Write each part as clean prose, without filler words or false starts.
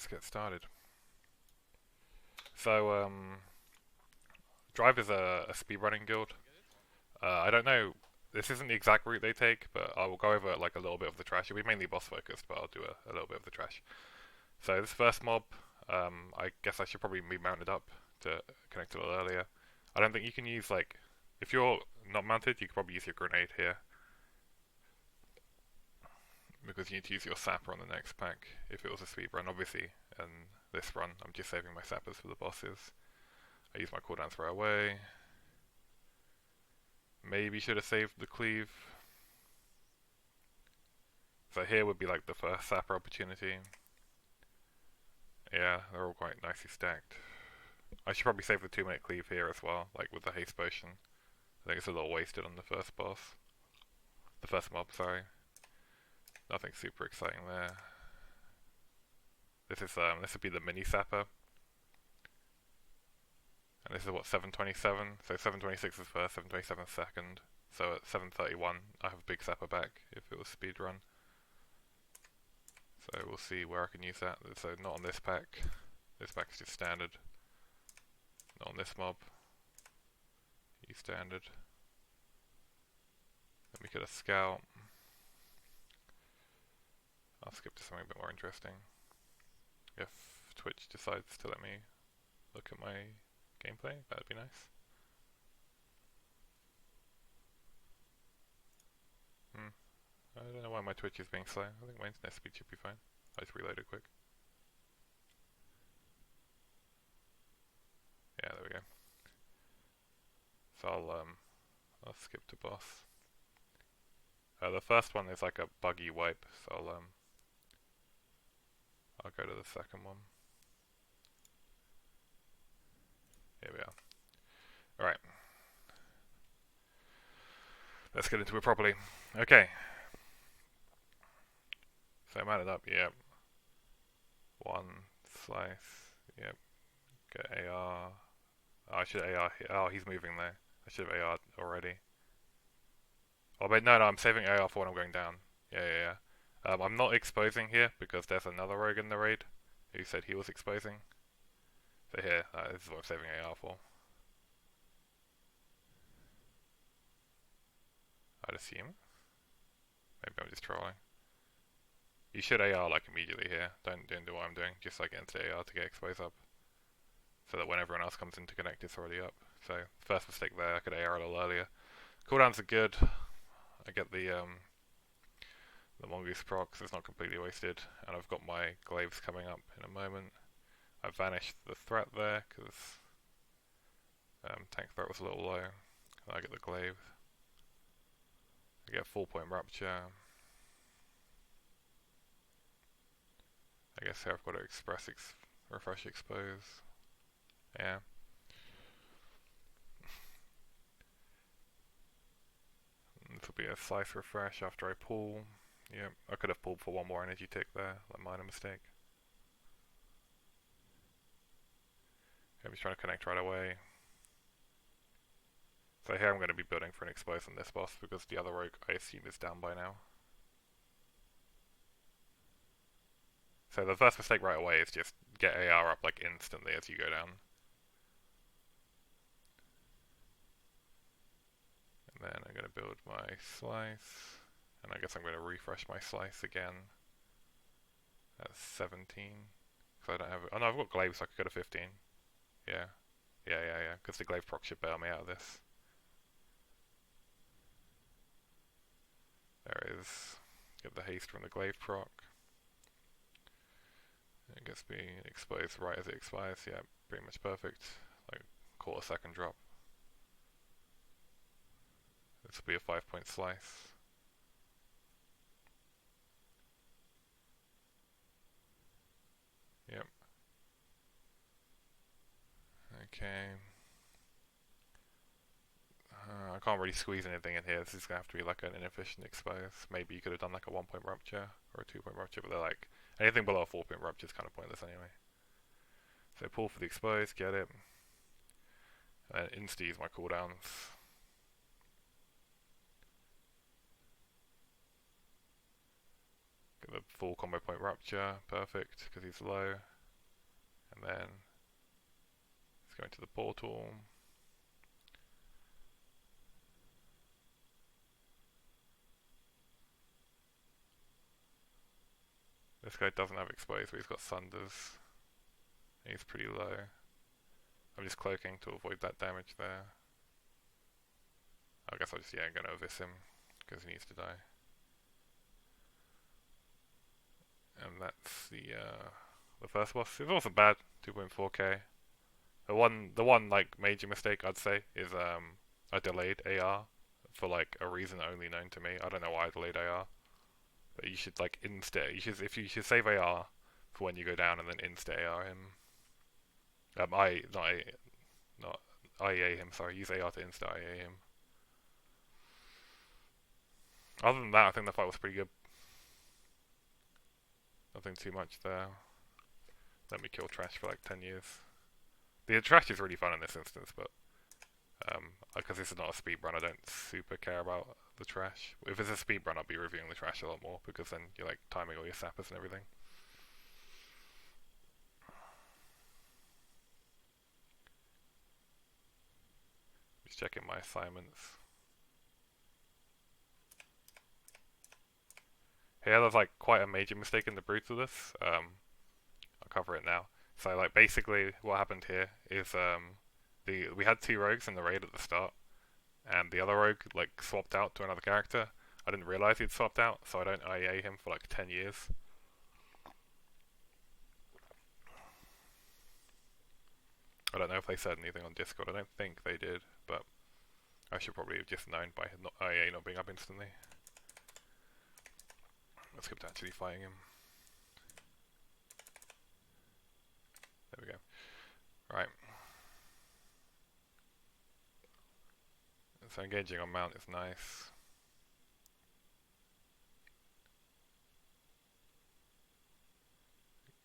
let's get started. So, Drive is a speedrunning guild. I don't know, this isn't the exact route they take, but I will go over like a little bit of the trash. It'll be mainly boss focused, but I'll do a little bit of the trash. So this first mob, I guess I should probably be mounted up to connect a little earlier. I don't think you can use like, if you're not mounted, you could probably use your grenade here. Because you need to use your sapper on the next pack if it was a speed run, obviously. And this run, I'm just saving my sappers for the bosses. I use my cooldowns right away. Maybe should have saved the cleave. So here would be like the first sapper opportunity. Yeah, they're all quite nicely stacked. I should probably save the 2-minute cleave here as well, like with the haste potion. I think it's a little wasted on the first boss. The first mob, sorry. Nothing super exciting there. This would be the mini sapper. And this is what, 727? So 726 is first, 727 second. So at 731 I have a big sapper back if it was speedrun. So we'll see where I can use that. So not on this pack. This pack is just standard. Not on this mob. Use standard. Let me get a scout. I'll skip to something a bit more interesting. If Twitch decides to let me look at my gameplay, that'd be nice. I don't know why my Twitch is being slow. I think my internet speed should be fine. I just reloaded quick. Yeah, there we go. So I'll skip to boss. The first one is like a buggy wipe, so I'll go to the second one. Here we are. Alright. Let's get into it properly. Okay. So I mounted up, yep. One slice, yep. Get AR. Oh, I should AR here. Oh, he's moving there. I should have AR'd already. Oh, but no, I'm saving AR for when I'm going down. Yeah. I'm not exposing here because there's another rogue in the raid who said he was exposing. So here, this is what I'm saving AR for. I'd assume. Maybe I'm just trolling. You should AR like immediately here. Don't do what I'm doing. Just like enter AR to get expose up. So that when everyone else comes in to connect, it's already up. So first mistake there. I could AR a little earlier. Cooldowns are good. I get the mongoose proc, so it's not completely wasted. And I've got my glaives coming up in a moment. I've vanished the threat there because tank threat was a little low. I get the glaive. I get full point rupture. I guess here I've got to refresh expose. Yeah. This will be a slice refresh after I pull. Yep, I could have pulled for one more energy tick there, like minor mistake. I'm just trying to connect right away. So here I'm going to be building for an expose on this boss because the other rogue I assume is down by now. So the first mistake right away is just get AR up like instantly as you go down. And then I'm going to build my slice. And I guess I'm going to refresh my slice again at 17. Because I don't have... Oh no, I've got glaive, so I could go to 15. Yeah. Because the glaive proc should bail me out of this. There is. Get the haste from the glaive proc. It gets me exposed right as it expires. Yeah, pretty much perfect. Like, quarter second drop. This will be a 5-point slice. Yep. Okay. I can't really squeeze anything in here. This is going to have to be like an inefficient expose. Maybe you could have done like a 1-point rupture or a 2-point rupture, but they're like, anything below a 4-point rupture is kind of pointless anyway. So pull for the expose, get it. And then insta use my cooldowns. get the full combo point rupture, perfect, because he's low. And then let's go into the portal. This guy doesn't have exposed, but he's got thunders. He's pretty low. I'm just cloaking to avoid that damage there. I guess I'll just, gonna Abyss him, because he needs to die. And that's the first boss. It wasn't bad, 2.4k. The one like major mistake I'd say is I delayed AR for like a reason only known to me. I don't know why I delayed AR, but you should like insta. You should save AR for when you go down and then insta AR him. Not IEA him. Sorry, use AR to insta IEA him. Other than that, I think the fight was pretty good. Nothing too much there. Let me kill trash for like 10 years. The trash is really fun in this instance, but because this is not a speedrun, I don't super care about the trash. If it's a speedrun, I'll be reviewing the trash a lot more, because then you're like timing all your sappers and everything. Just checking my assignments. Here, there's like quite a major mistake in the brute of this. I'll cover it now. So like basically what happened here is we had two rogues in the raid at the start, and the other rogue like swapped out to another character. I didn't realize he'd swapped out, so I don't IA him for like 10 years. I don't know if they said anything on Discord. I don't think they did, but I should probably have just known by IA not being up instantly. Let's skip to actually fighting him. There we go. Right. So engaging on mount is nice.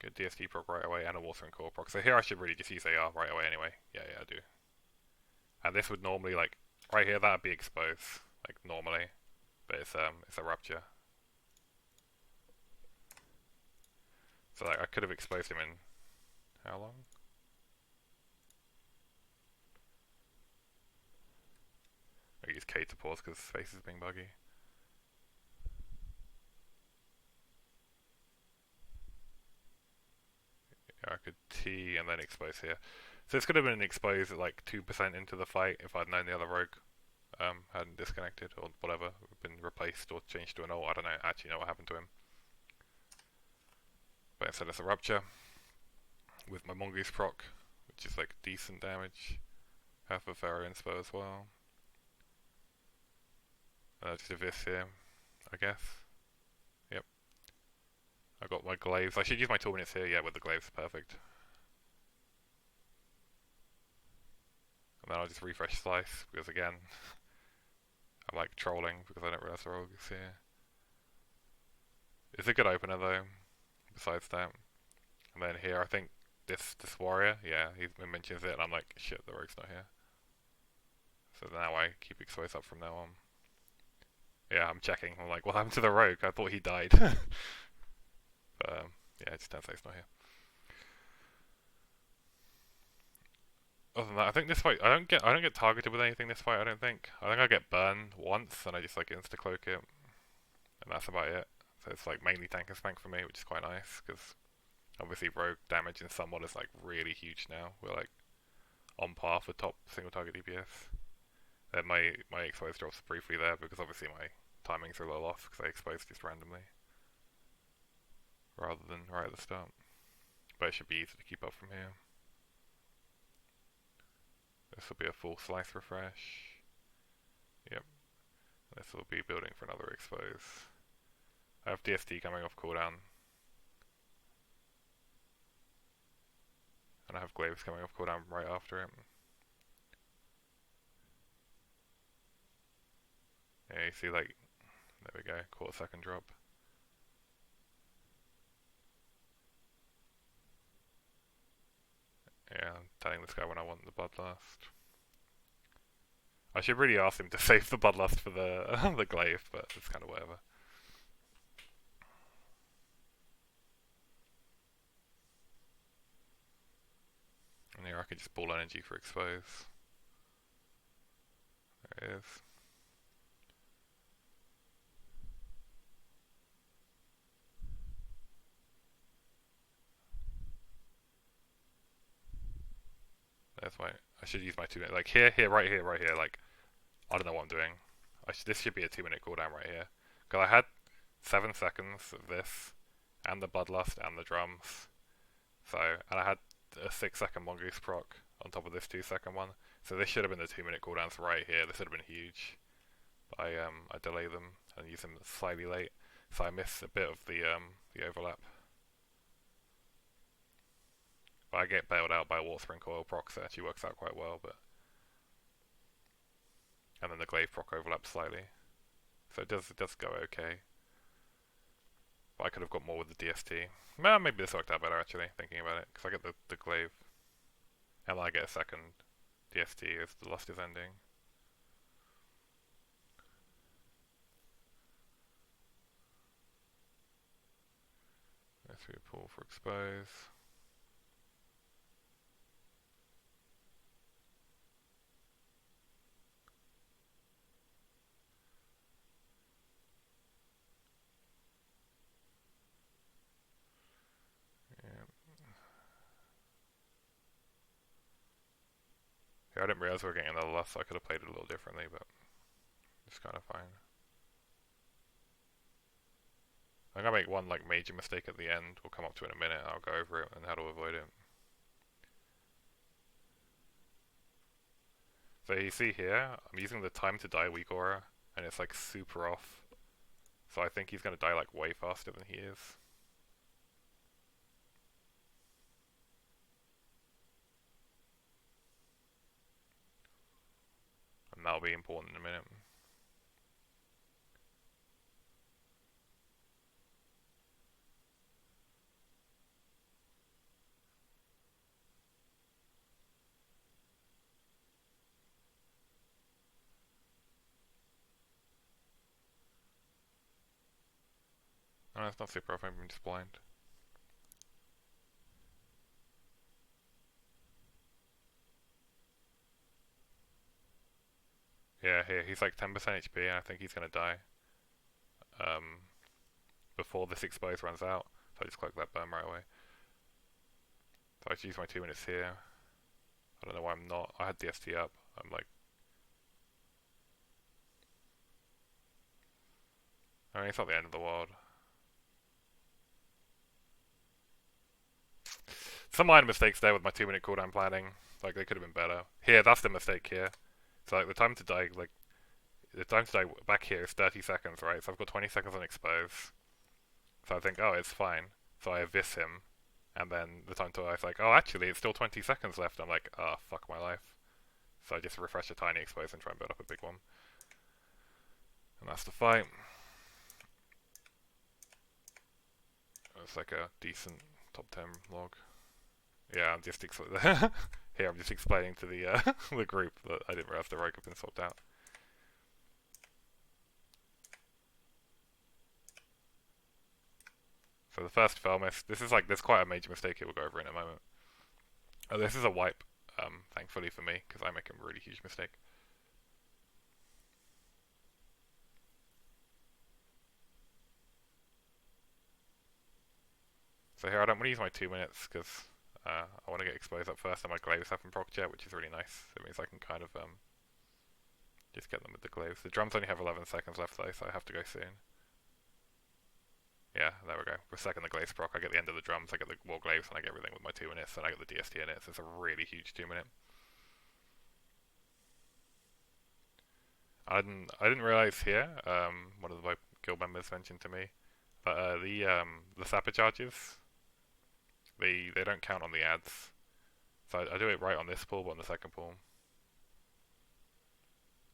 Good DSD proc right away and a water and core proc. So here I should really just use AR right away anyway. Yeah, I do. And this would normally, like, right here, that'd be exposed, like, normally. But it's a rupture. So, like, I could have exposed him in how long? I use K to pause because space is being buggy. Yeah, I could T and then expose here. So this could have been exposed at like 2% into the fight if I'd known the other rogue hadn't disconnected or whatever, been replaced or changed to an ult. I don't know, actually know what happened to him. But instead it's a rupture with my Mongoose proc, which is like decent damage. Half a Pharaoh inspo as well. Just a Vis here, I guess. Yep. I got my glaives. I should use my 2 minutes here, yeah, with the glaives, perfect. And then I'll just refresh slice, because again, I'm like trolling because I don't realize the rogue is here. It's a good opener though, besides that. And then here, I think this warrior, yeah, he mentions it, and I'm like, shit, the rogue's not here. So now I keep exposed up from now on. Yeah, I'm checking. I'm like, what happened to the rogue? I thought he died. But yeah, it just turns out he's not here. Other than that, I think this fight, I don't get targeted with anything this fight. I don't think. I think I get burned once, and I just like insta cloak it, and that's about it. So it's like mainly tank and spank for me, which is quite nice because obviously rogue damage in somewhat is like really huge now. We're like on par for top single target DPS. Then my expose drops briefly there because obviously my timings are a little off because I exposed just randomly rather than right at the start. But it should be easy to keep up from here. This will be a full slice refresh. Yep. This will be building for another expose. I have DSD coming off cooldown. And I have glaives coming off cooldown right after it. Yeah, you see like, there we go, quarter-second drop. Yeah, I'm telling this guy when I want the bloodlust. I should really ask him to save the bloodlust for the the glaive, but it's kind of whatever. could just ball energy for expose. There it is. There's my. I should use my 2 minute. Like here, right here, right here. Like I don't know what I'm doing. This should be a 2 minute cooldown right here. Because I had 7 seconds of this, and the bloodlust and the drums. So, and I had a 6-second mongoose proc on top of this 2-second one. So this should have been the 2 minute cooldowns right here. This would have been huge. But I delay them and use them slightly late. So I miss a bit of the overlap. But I get bailed out by water sprinkle oil proc, so it actually works out quite well. But and then the glaive proc overlaps slightly. So it does go okay. But I could have got more with the DST. Well, maybe this worked out better actually, thinking about it, because I get the glaive, and then I get a second DST if the lust is ending. Let's pull for expose. Yeah, I didn't realize we were getting another lust, so I could have played it a little differently, but it's kind of fine. I'm gonna make one like major mistake at the end. We'll come up to it in a minute. I'll go over it and how to avoid it. So you see here, I'm using the time to die weak aura, and it's like super off. So I think he's gonna die like way faster than he is. And that'll be important in a minute. No, it's not super off, I'm just blind. Yeah, here, he's like 10% HP, and I think he's gonna die. Before this expose runs out, so I just click that burn right away. So I just use my 2 minutes here. I don't know why I'm not. I had the ST up. I'm like, I mean, it's not the end of the world. Some minor mistakes there with my 2 minute cooldown planning. Like, they could have been better. Here, that's the mistake here. So, like, the time to die, like, the time to die back here is 30 seconds, right? So I've got 20 seconds on expose. So I think, oh, it's fine. So I abyss him. And then the time to die is like, oh, actually, it's still 20 seconds left. I'm like, oh, fuck my life. So I just refresh a tiny expose and try and build up a big one. And that's the fight. It's like a decent top 10 log. Yeah, I'm just here. I'm just explaining to the the group that I didn't realize the rogue had been swapped out. So the first fail miss. This is like there's quite a major mistake here. We'll go over in a moment. Oh, this is a wipe. Thankfully for me, because I make a really huge mistake. So here I don't want to use my 2 minutes because I want to get exposed up first, and my glaives haven't proc yet, which is really nice. It means I can kind of just get them with the glaives. The drums only have 11 seconds left though, so I have to go soon. Yeah, there we go. We're second the glaives proc, I get the end of the drums, I get the war glaives, and I get everything with my 2 minutes, and I get the DST in it, so it's a really huge 2 minute. I didn't realize here, one of the guild members mentioned to me, that the sapper charges, they don't count on the ads. So I do it right on this pool, but on the second pool,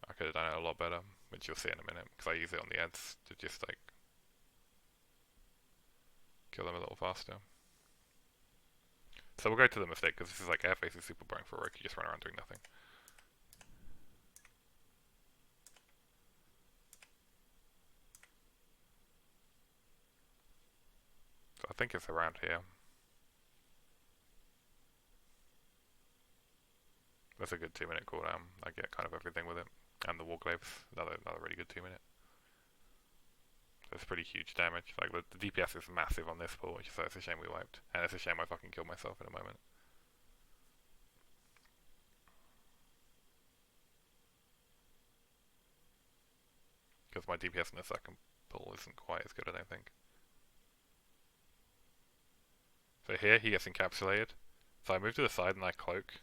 I could have done it a lot better, which you'll see in a minute, because I use it on the ads to just like kill them a little faster. So we'll go to the mistake, because this is like airface is super boring for a rogue, you just run around doing nothing. So I think it's around here. That's a good 2 minute cooldown. I get kind of everything with it. And the Warglaives, another really good 2 minute. That's pretty huge damage. Like the DPS is massive on this pool, which is it's a shame we wiped. And it's a shame I fucking killed myself in a moment. Because my DPS in the second pool isn't quite as good, I don't think. So here he gets encapsulated. So I move to the side and I cloak.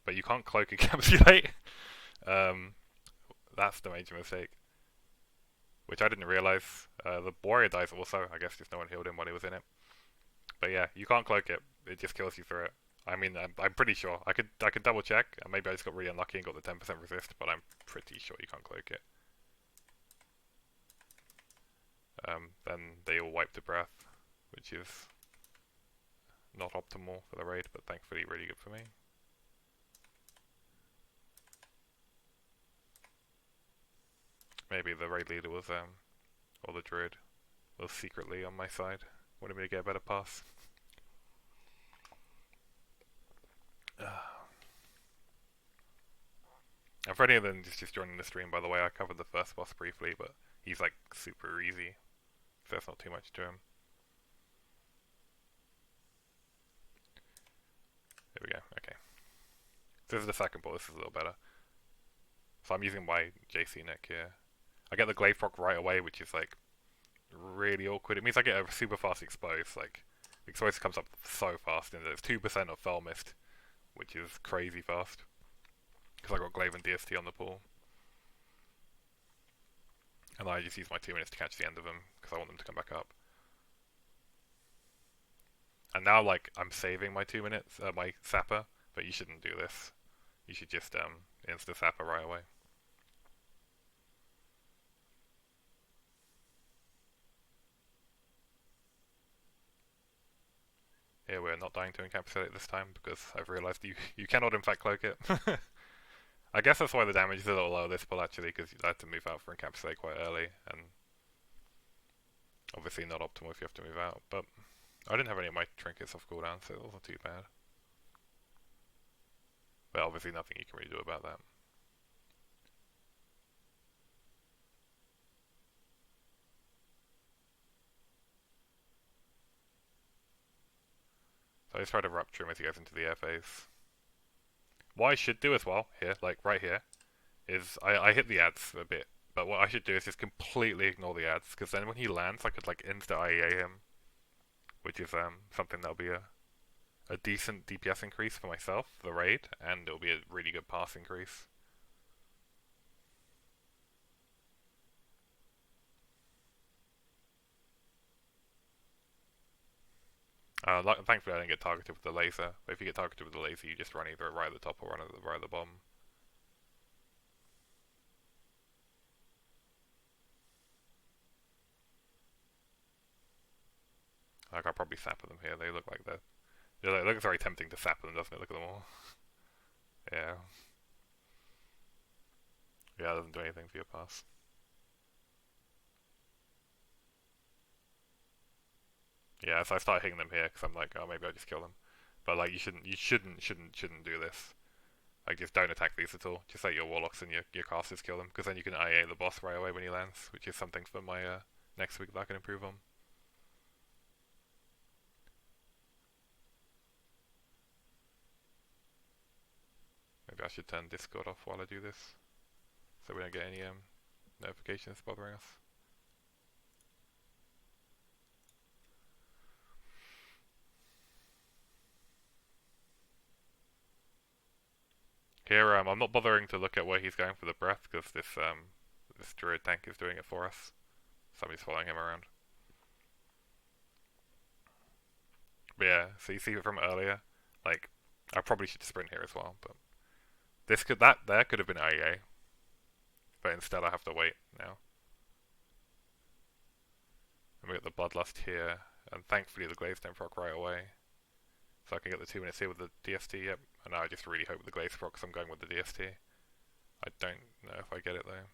But you can't cloak encapsulate. That's the major mistake. Which I didn't realise. The warrior dies also. I guess just no one healed him while he was in it. But yeah, you can't cloak it. It just kills you through it. I mean, I'm pretty sure. I could double check. And maybe I just got really unlucky and got the 10% resist. But I'm pretty sure you can't cloak it. Then they all wipe to breath, which is not optimal for the raid, but thankfully really good for me. Maybe the raid leader was, or the druid, was secretly on my side, wanted me to get a better pass. And for any of them just joining the stream, by the way, I covered the first boss briefly, but he's like super easy, so there's not too much to him. There we go, okay. This is the second ball, this is a little better. So I'm using my JC neck here. I get the glaive proc right away, which is like really awkward. It means I get a super fast expose. Like the expose comes up so fast, and there's 2% of fell mist, which is crazy fast. Because I got glaive and DST on the pool, and I just use my 2 minutes to catch the end of them because I want them to come back up. And now, like, I'm saving my 2 minutes, my sapper, but you shouldn't do this. You should just insta sapper right away. Here we're not dying to encapsulate this time because I've realized you cannot in fact cloak it. I guess that's why the damage is a little low this pull actually, because I had to move out for encapsulate quite early, and obviously not optimal if you have to move out, but I didn't have any of my trinkets off cooldown, so it wasn't too bad. But obviously nothing you can really do about that. So I just try to rupture him as he goes into the air phase. What I should do as well, here, like right here, is I hit the ads a bit, but what I should do is just completely ignore the ads, because then when he lands I could like insta-IEA him, which is something that'll be a decent DPS increase for myself, the raid, and it'll be a really good pass increase. Thankfully I didn't get targeted with the laser, but if you get targeted with the laser you just run either right at the top or run right at the bottom. Like I'll probably sapper them here, they look like they're... It looks very tempting to sapper them, doesn't it? Look at them all. Yeah. Yeah, it doesn't do anything for your pass. Yeah, so I start hitting them here because I'm like, oh, maybe I'll just kill them. But like, you shouldn't do this. Like, just don't attack these at all. Just let your warlocks and your casters kill them, because then you can IA the boss right away when he lands, which is something for my next week that I can improve on. Maybe I should turn Discord off while I do this, so we don't get any notifications bothering us. Here, I'm not bothering to look at where he's going for the breath, because this druid tank is doing it for us. Somebody's following him around. But yeah, so you see it from earlier. Like, I probably should sprint here as well, but that could have been IEA, but instead I have to wait now. And we got the Bloodlust here, and thankfully the Glaze don't proc right away. So I can get the 2 minutes here with the DST, yep. And now I just really hope the Glaze proc, because I'm going with the DST. I don't know if I get it though.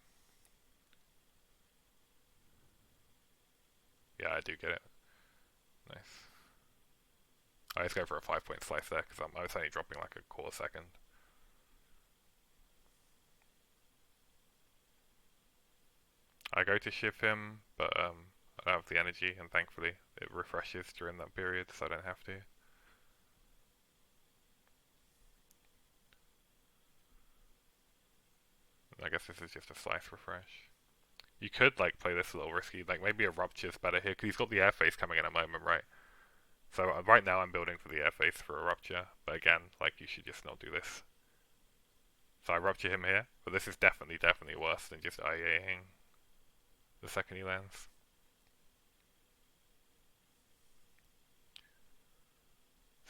Yeah, I do get it. Nice. I just go for a 5-point slice there, because I was only dropping like a quarter second. I go to ship him, but I don't have the energy, and thankfully it refreshes during that period, so I don't have to. I guess this is just a slice refresh. You could like play this a little risky, like maybe a rupture's better here, because he's got the air face coming in at the moment, right? So right now I'm building for the air face for a rupture, but again, like you should just not do this. So I rupture him here, but this is definitely worse than just IEing the second he lands.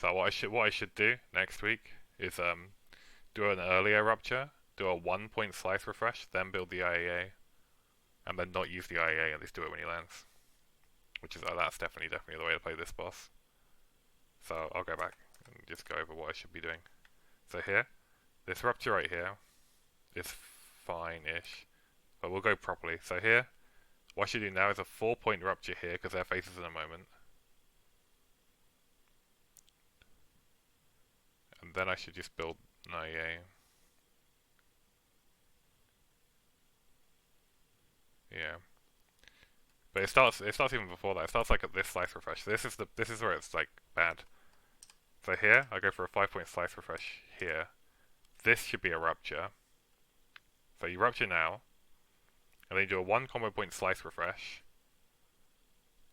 So what I should do next week is do an earlier rupture, do a 1 point slice refresh, then build the IEA, and then not use the IEA and just do it when he lands. Which is that's definitely the way to play this boss. So I'll go back and just go over what I should be doing. So here, this rupture right here is fine-ish, but we'll go properly. So here, what I should do now is a 4-point rupture here because their faces in a moment. And then I should just build an IEA. Yeah. But it starts even before that. It starts like at this slice refresh. This is where it's like bad. So here, I go for a 5-point slice refresh here. This should be a rupture. So you rupture now, and then you do a 1 combo point slice refresh,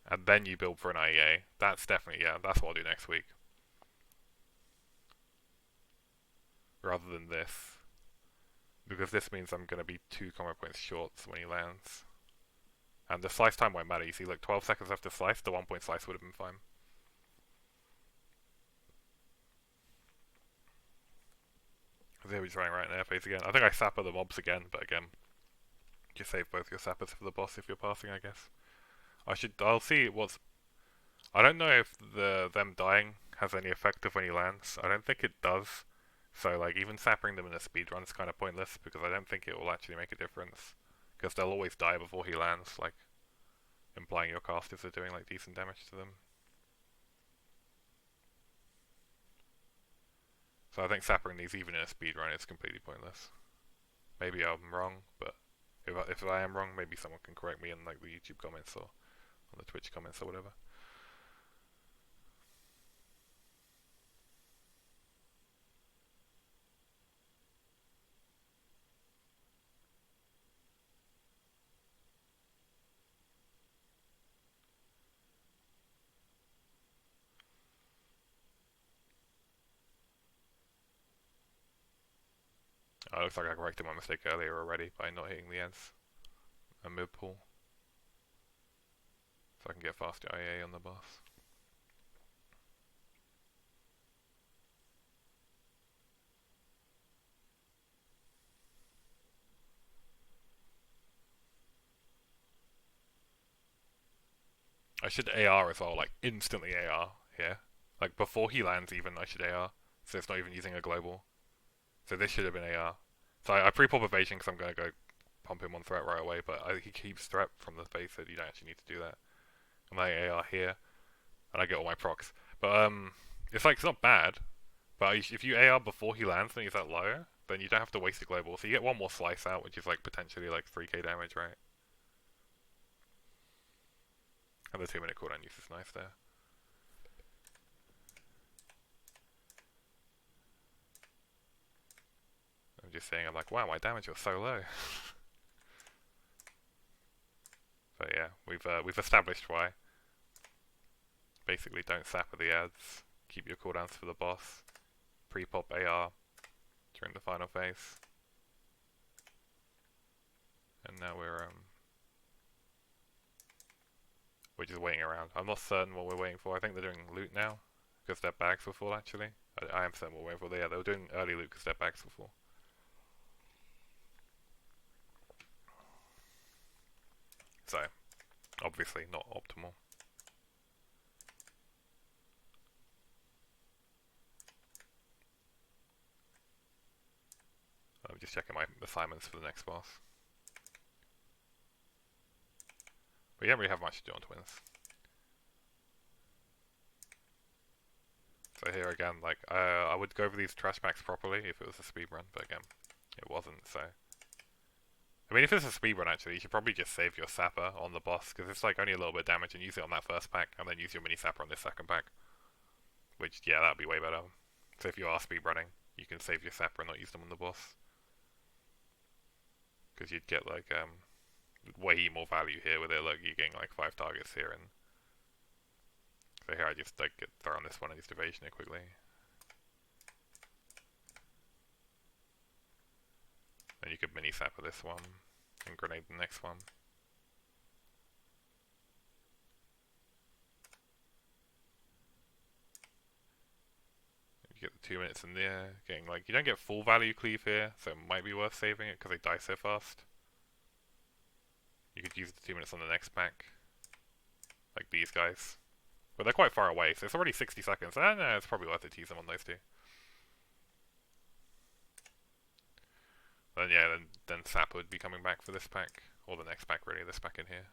and then you build for an IEA. That's definitely, yeah, that's what I'll do next week. Rather than this. Because this means I'm going to be 2 combo points short when he lands. And the slice time won't matter. You see, like 12 seconds after slice, the 1-point slice would have been fine. Here we're just running right in air phase again. I think I sapper the mobs again, but again, just save both your sappers for the boss if you're passing, I guess. I'll see what's... I don't know if them dying has any effect of when he lands. I don't think it does. So like even sapping them in a speedrun is kind of pointless because I don't think it will actually make a difference. Because they'll always die before he lands, like implying your casters are doing like decent damage to them. So I think sapping these even in a speedrun is completely pointless. Maybe I'm wrong, but if I am wrong, maybe someone can correct me in like the YouTube comments or on the Twitch comments or whatever. Oh, it looks like I corrected my mistake earlier already by not hitting the ends and mid pull. So I can get faster IA on the boss. I should AR as well, like instantly AR here. Like before he lands even, I should AR. So it's not even using a global. So this should have been AR. So I pre-pop evasion because I'm going to go pump him on threat right away, but he keeps threat from the base, so you don't actually need to do that. And I AR here, and I get all my procs. But it's like, it's not bad, but if you AR before he lands and he's that low, then you don't have to waste a global. So you get one more slice out, which is like potentially like 3k damage, right? And the 2-minute cooldown use is nice there. I'm just saying, I'm like, wow, my damage was so low. But yeah, we've established why. Basically, don't sapper the ads. Keep your cooldowns for the boss. Pre-pop AR during the final phase. And now we're just waiting around. I'm not certain what we're waiting for. I think they're doing loot now because their bags were full. Actually, I am certain what we're waiting for. Yeah, they were doing early loot because their bags were full. So, obviously not optimal. I'm just checking my assignments for the next boss. But you don't really have much to do on Twins. So here again, like, I would go over these trash packs properly if it was a speed run, but again, it wasn't, so... I mean, if it's a speedrun, actually, you should probably just save your sapper on the boss, because it's like only a little bit of damage, and use it on that first pack, and then use your mini sapper on this second pack. Which, yeah, that'd be way better. So if you are speedrunning, you can save your sapper and not use them on the boss. Because you'd get like way more value here with it. Like you're getting like 5 targets here, and so here I just like throw on this one and just evasion it quickly. Then you could mini sapper this one and grenade the next one. You get the 2 minutes in there, getting like you don't get full value cleave here, so it might be worth saving it because they die so fast. You could use the 2 minutes on the next pack, like these guys. But they're quite far away, so it's already 60 seconds. No, it's probably worth it to use them on those two. Then yeah, then Sap would be coming back for this pack, or the next pack really, this pack in here.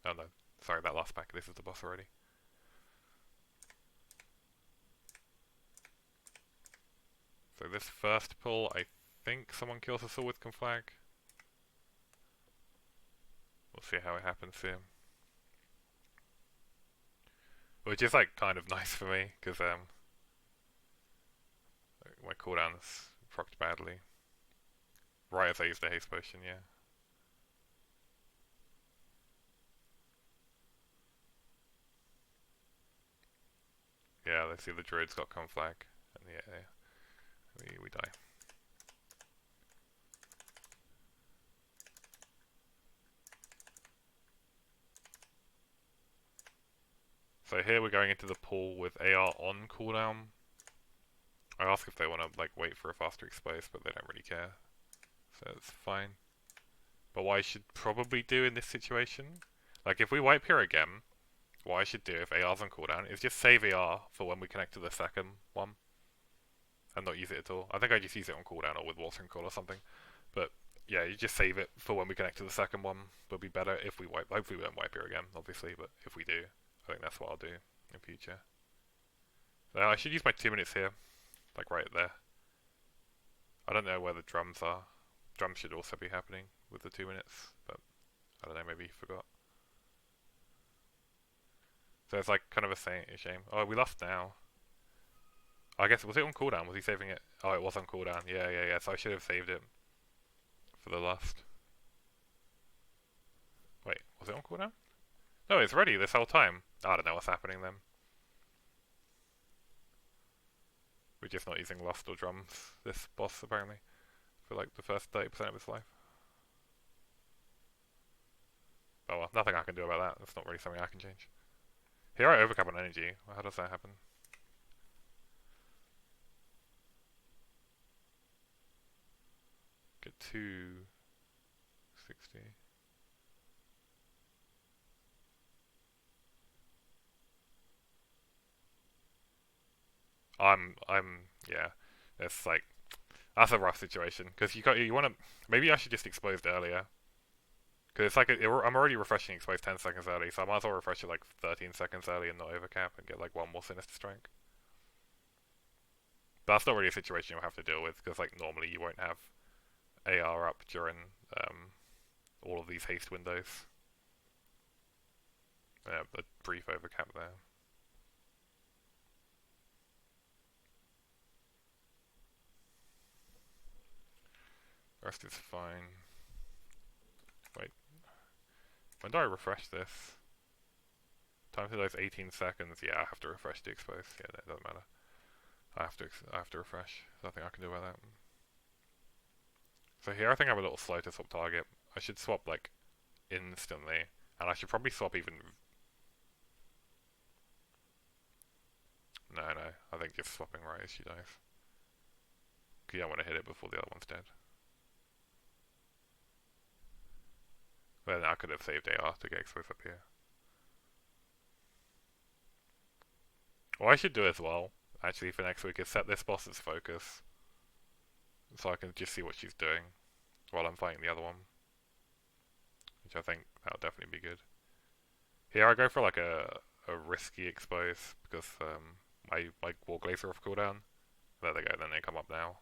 Oh no, sorry, that last pack, this is the boss already. So this first pull, I think someone kills us all with Conflag. We'll see how it happens here. Which is like kind of nice for me, because my cooldown's procced badly. Right as I use the haste potion, yeah. Yeah, let's see, the druid's got Conflag, and yeah, we die. So here we're going into the pool with AR on cooldown. I ask if they want to like wait for a faster expose, but they don't really care, so it's fine. But what I should probably do in this situation, like if we wipe here again, what I should do if AR's on cooldown is just save AR for when we connect to the second one, and not use it at all. I think I just use it on cooldown or with Watering Call or something. But yeah, you just save it for when we connect to the second one. Would be better if we wipe. Hopefully we don't wipe here again, obviously, but if we do, I think that's what I'll do in future. I should use my 2 minutes here, like right there. I don't know where the drums are. Drums should also be happening with the 2 minutes, but I don't know, maybe he forgot. So it's like kind of a shame. Oh, we lost now. I guess, was it on cooldown? Was he saving it? Oh, it was on cooldown. Yeah. So I should have saved it for the last. Wait, was it on cooldown? No, it's ready this whole time. I don't know what's happening then. We're just not using Lost or drums, this boss apparently, for like the first 30% of his life. Oh well, nothing I can do about that. That's not really something I can change. Here I overcap on energy. How does that happen? Get 260. Yeah. It's like, that's a rough situation because you want to. Maybe I should just exposed earlier. Because it's like I'm already refreshing exposed 10 seconds early, so I might as well refresh it like 13 seconds early and not overcap and get like one more sinister strike. But that's not really a situation you'll have to deal with because like normally you won't have AR up during all of these haste windows. A brief overcap there. Rest is fine. Wait. When do I refresh this? Time to those 18 seconds. Yeah, I have to refresh the expose. Yeah, that doesn't matter. I have to refresh. There's nothing I can do about that. So here I think I'm a little slow to swap target. I should swap like instantly, and I should probably swap even. No, I think just swapping right as she dies. Cause you don't want to hit it before the other one's dead. Then I could have saved AR to get exposed up here. What I should do as well, actually for next week, is set this boss as focus. So I can just see what she's doing while I'm fighting the other one. Which I think that'll definitely be good. Here I go for like a risky expose because my Warglaives are off cooldown. There they go, then they come up now.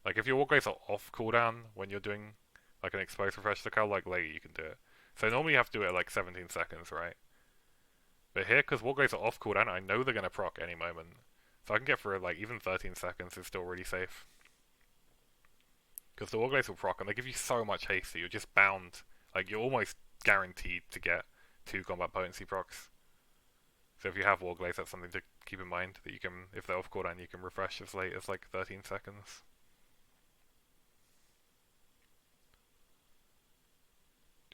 Like if your Warglaives are off cooldown when you're doing like an exposed refresh. Look how like late you can do it. So normally you have to do it at like 17 seconds, right? But here, because Warglaives are off cooldown, I know they're gonna proc any moment. So I can get through like even 13 seconds is still really safe. Because the Warglaives will proc and they give you so much haste that you're just bound, like you're almost guaranteed to get 2 combat potency procs. So if you have Warglaives, that's something to keep in mind, that you can, if they're off cooldown, you can refresh as late as like 13 seconds.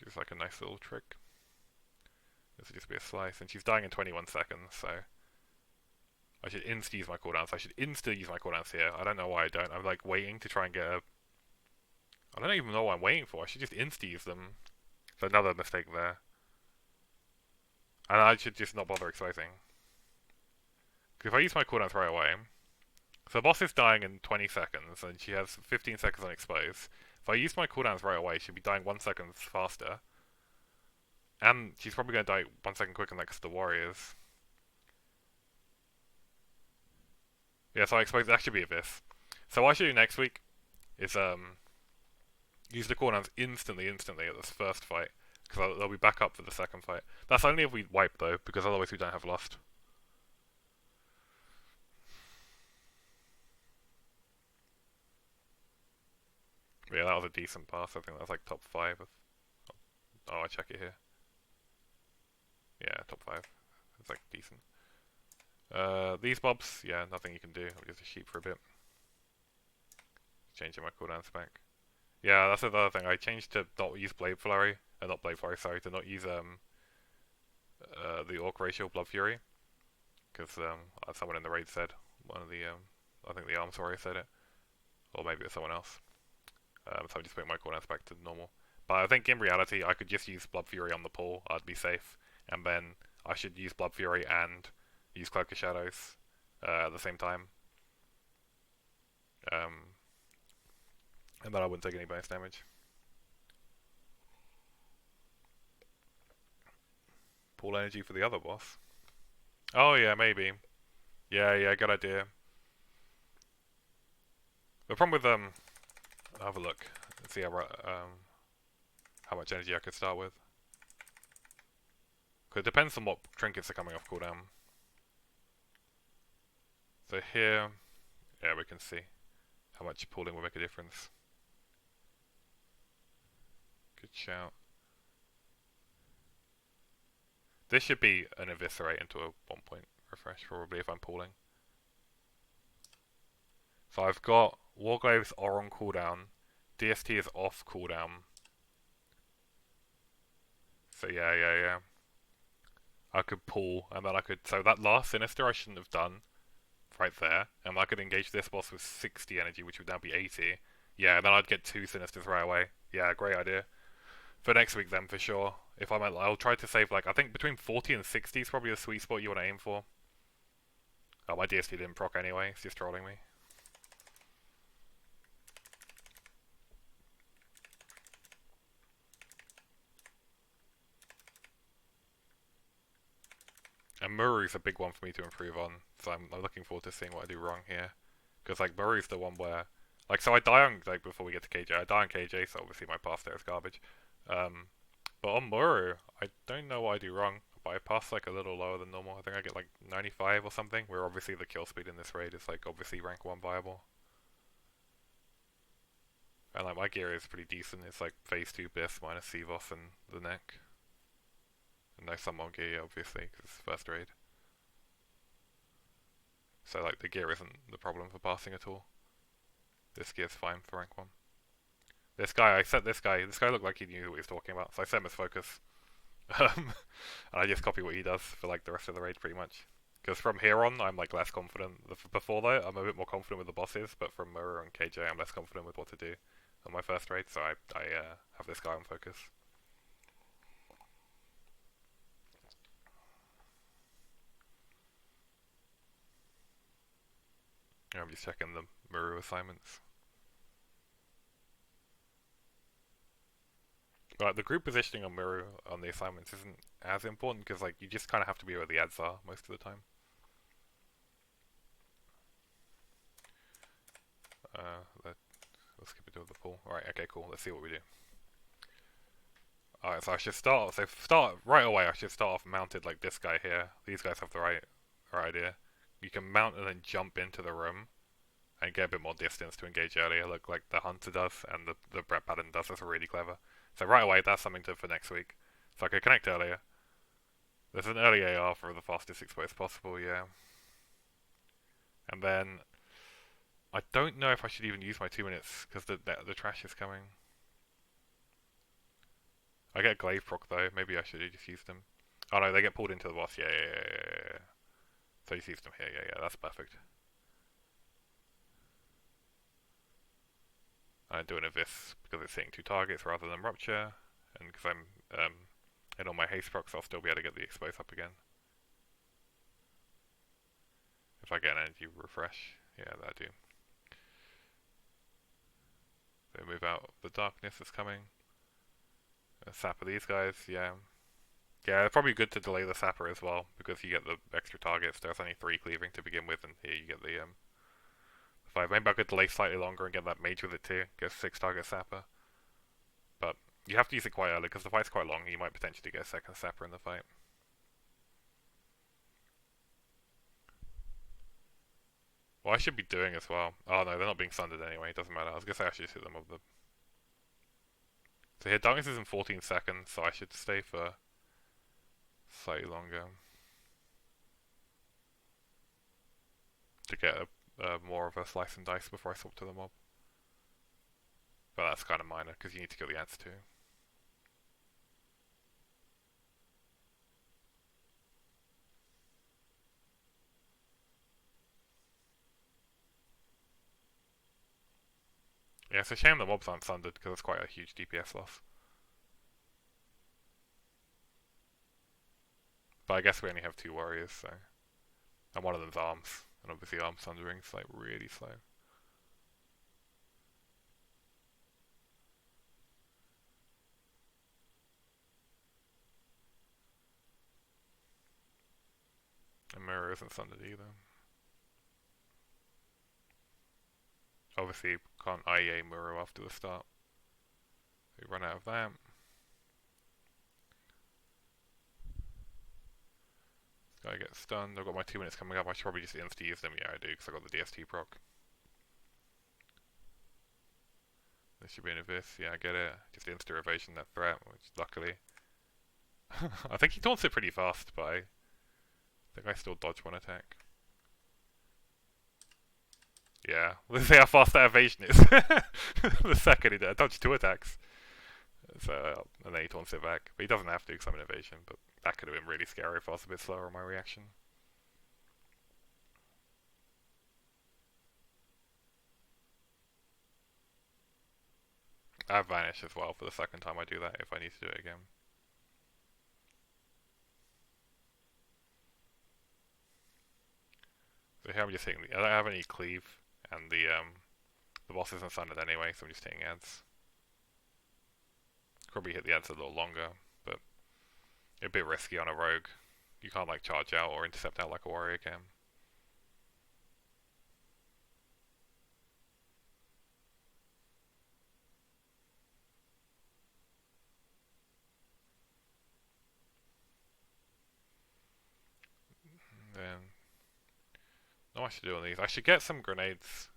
Just like a nice little trick. This would just be a slice, and she's dying in 21 seconds, so I should insta-use my cooldowns. I should insta-use my cooldowns here. I don't know why I don't. I'm like waiting to try and get a... I don't even know what I'm waiting for. I should just insta-use them. So another mistake there. And I should just not bother exposing. Because if I use my cooldowns right away... So the boss is dying in 20 seconds, and she has 15 seconds on expose. If I use my cooldowns right away, she'll be dying 1 second faster. And she's probably going to die 1 second quicker next to the warriors. Yeah, so I expose that should be this. So what I should do next week is use the cooldowns instantly at this first fight. Because they'll be back up for the second fight. That's only if we wipe though, because otherwise we don't have Lost. Yeah, that was a decent pass. I think that was like top 5. Oh, I check it here. Yeah, top 5. It's like decent. These mobs, yeah, nothing you can do. I'll just sheep for a bit. Changing my cooldowns back. Yeah, that's another thing. I changed to not use Blade Flurry. Not Blade Flurry, sorry, to not use the Orc Racial Blood Fury. Because someone in the raid said, one of the, I think the Arms Warrior said it. Or maybe it was someone else. So I just put my cooldowns back to normal. But I think in reality, I could just use Blood Fury on the pull. I'd be safe. And then I should use Blood Fury and use Cloak of Shadows at the same time. And then I wouldn't take any bonus damage. Pull energy for the other boss. Oh yeah, maybe. Yeah, good idea. The problem with I'll have a look. Let's see how much energy I could start with. Because it depends on what trinkets are coming off cooldown. So here, yeah, we can see how much pulling will make a difference. Good shout. This should be an eviscerate into a 1 point refresh, probably, if I'm pulling. So I've got Warglaives are on cooldown, DST is off cooldown. So yeah. I could pull, and then I could... So that last Sinister I shouldn't have done, right there. And I could engage this boss with 60 energy, which would now be 80. Yeah, and then I'd get 2 Sinisters right away. Yeah, great idea. For next week then, for sure. If I'm at, I'll try to save, like, I think between 40 and 60 is probably the sweet spot you want to aim for. Oh, my DST didn't proc anyway, it's just trolling me. And Muru's a big one for me to improve on, so I'm looking forward to seeing what I do wrong here. Because, like, Muru's the one where... Like, so I die on, like, before we get to KJ, I die on KJ, so obviously my pass there is garbage. But on Muru, I don't know what I do wrong, but I pass, like, a little lower than normal. I think I get, like, 95 or something, where obviously the kill speed in this raid is, like, obviously rank 1 viable. And, like, my gear is pretty decent. It's, like, phase 2 Biss minus Seavoth and the neck. And no summon gear, obviously, because it's first raid. So, like, the gear isn't the problem for passing at all. This gear's fine for rank 1. This guy looked like he knew what he was talking about, so I set him as focus. And I just copy what he does for, like, the rest of the raid, pretty much. Because from here on, I'm, like, less confident. Before that, I'm a bit more confident with the bosses, but from Muru and KJ, I'm less confident with what to do on my first raid, so I have this guy on focus. I'm just checking the Muru assignments. But the group positioning on Muru on the assignments isn't as important because, like, you just kind of have to be where the ads are most of the time. Let's skip it to the pool. Alright, okay, cool. Let's see what we do. Alright, so I should start. So start right away. I should start off mounted like this guy here. These guys have the right idea. You can mount and then jump into the room and get a bit more distance to engage earlier, look like the Hunter does and the Brett Pattern does. That's really clever. So right away, that's something to for next week. So I could connect earlier. There's an early AR for the fastest expose possible, yeah. And then I don't know if I should even use my 2 minutes because the trash is coming. I get glaive proc though. Maybe I should have just used them. Oh no, they get pulled into the boss. Yeah. So you used them here. Yeah. That's perfect. I'm doing a Vis because it's hitting 2 targets rather than rupture, and because I'm in all my haste procs, I'll still be able to get the expose up again. If I get an energy refresh, yeah, that I do. So move out the darkness that's coming. Sapper these guys, yeah. Yeah, it's probably good to delay the sapper as well, because you get the extra targets. There's only 3 cleaving to begin with, and here you get the 5. Maybe I could delay slightly longer and get that mage with it too. Get 6 target sapper. But you have to use it quite early, because the fight's quite long, and you might potentially get a second sapper in the fight. What I should be doing as well. Oh no, they're not being sundered anyway, it doesn't matter. I was gonna say I should just hit them with the... So here, darkness is in 14 seconds, so I should stay for slightly longer. To get more of a slice and dice before I swap to the mob. But that's kind of minor, because you need to kill the ants too. Yeah, it's a shame the mobs aren't sundered, because it's quite a huge DPS loss. But I guess we only have 2 warriors, so... And one of them's arms, and obviously arm sundering's like really slow. And Muru isn't sundered either. Obviously, can't IEA Muru after the start. We run out of that. This guy gets stunned. I've got my 2 minutes coming up. I should probably just insta-use them. Yeah, I do, because I got the DST proc. This should be an Abyss. Yeah, I get it. Just insta evasion that threat, which luckily... I think he taunts it pretty fast, but I think I still dodge one attack. Yeah, let's see how fast that evasion is. The second he did, I dodged 2 attacks. So, and then he taunts it back. But he doesn't have to because I'm in evasion, but that could have been really scary if I was a bit slower on my reaction. I have Vanish as well for the second time I do that if I need to do it again. So here I'm just hitting I don't have any cleave, and the boss isn't sundered anyway, so I'm just hitting ads. Probably hit the ads a little longer, but a bit risky on a rogue. You can't like charge out or intercept out like a warrior can. Then not much to do on these. I should get some grenades.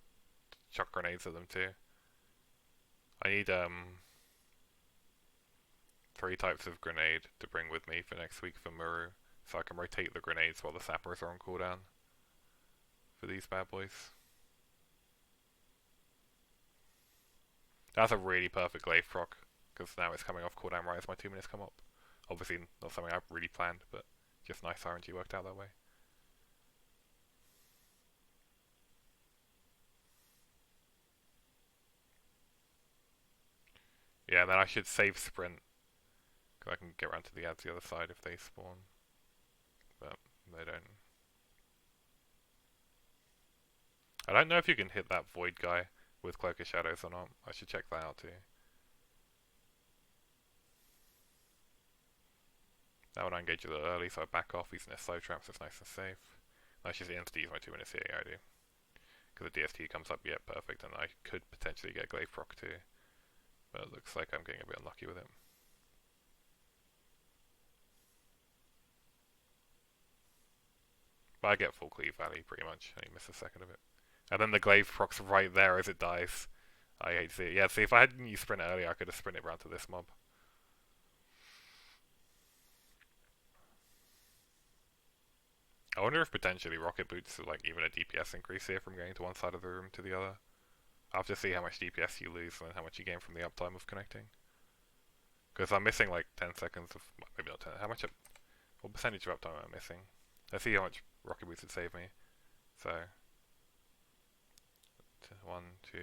Chuck grenades at them too. I need 3 types of grenade to bring with me for next week for Muru, so I can rotate the grenades while the sappers are on cooldown for these bad boys. That's a really perfect glaive proc, because now it's coming off cooldown right as my 2 minutes come up. Obviously not something I've really planned, but just nice RNG worked out that way. Yeah, then I should save sprint, because I can get around to the ads the other side if they spawn. But they don't. I don't know if you can hit that VoD guy with Cloak of Shadows or not. I should check that out too. That one I engage a little early, so I back off using their slow traps, it's nice and safe. I should use my 2 minutes here, yeah I do. Because the DST comes up, yeah, perfect, and I could potentially get Glaive proc too. But it looks like I'm getting a bit unlucky with it. But I get full cleave value pretty much, and you miss a second of it. And then the glaive procs right there as it dies. I hate to see it. Yeah, see, if I hadn't used sprint earlier, I could have sprinted around to this mob. I wonder if potentially rocket boots are like even a DPS increase here from going to one side of the room to the other. I'll have to see how much DPS you lose and how much you gain from the uptime of connecting. Because I'm missing like 10 seconds of, maybe not 10, what percentage of uptime am I missing? Let's see how much rocket boots would save me. So, 1, 2,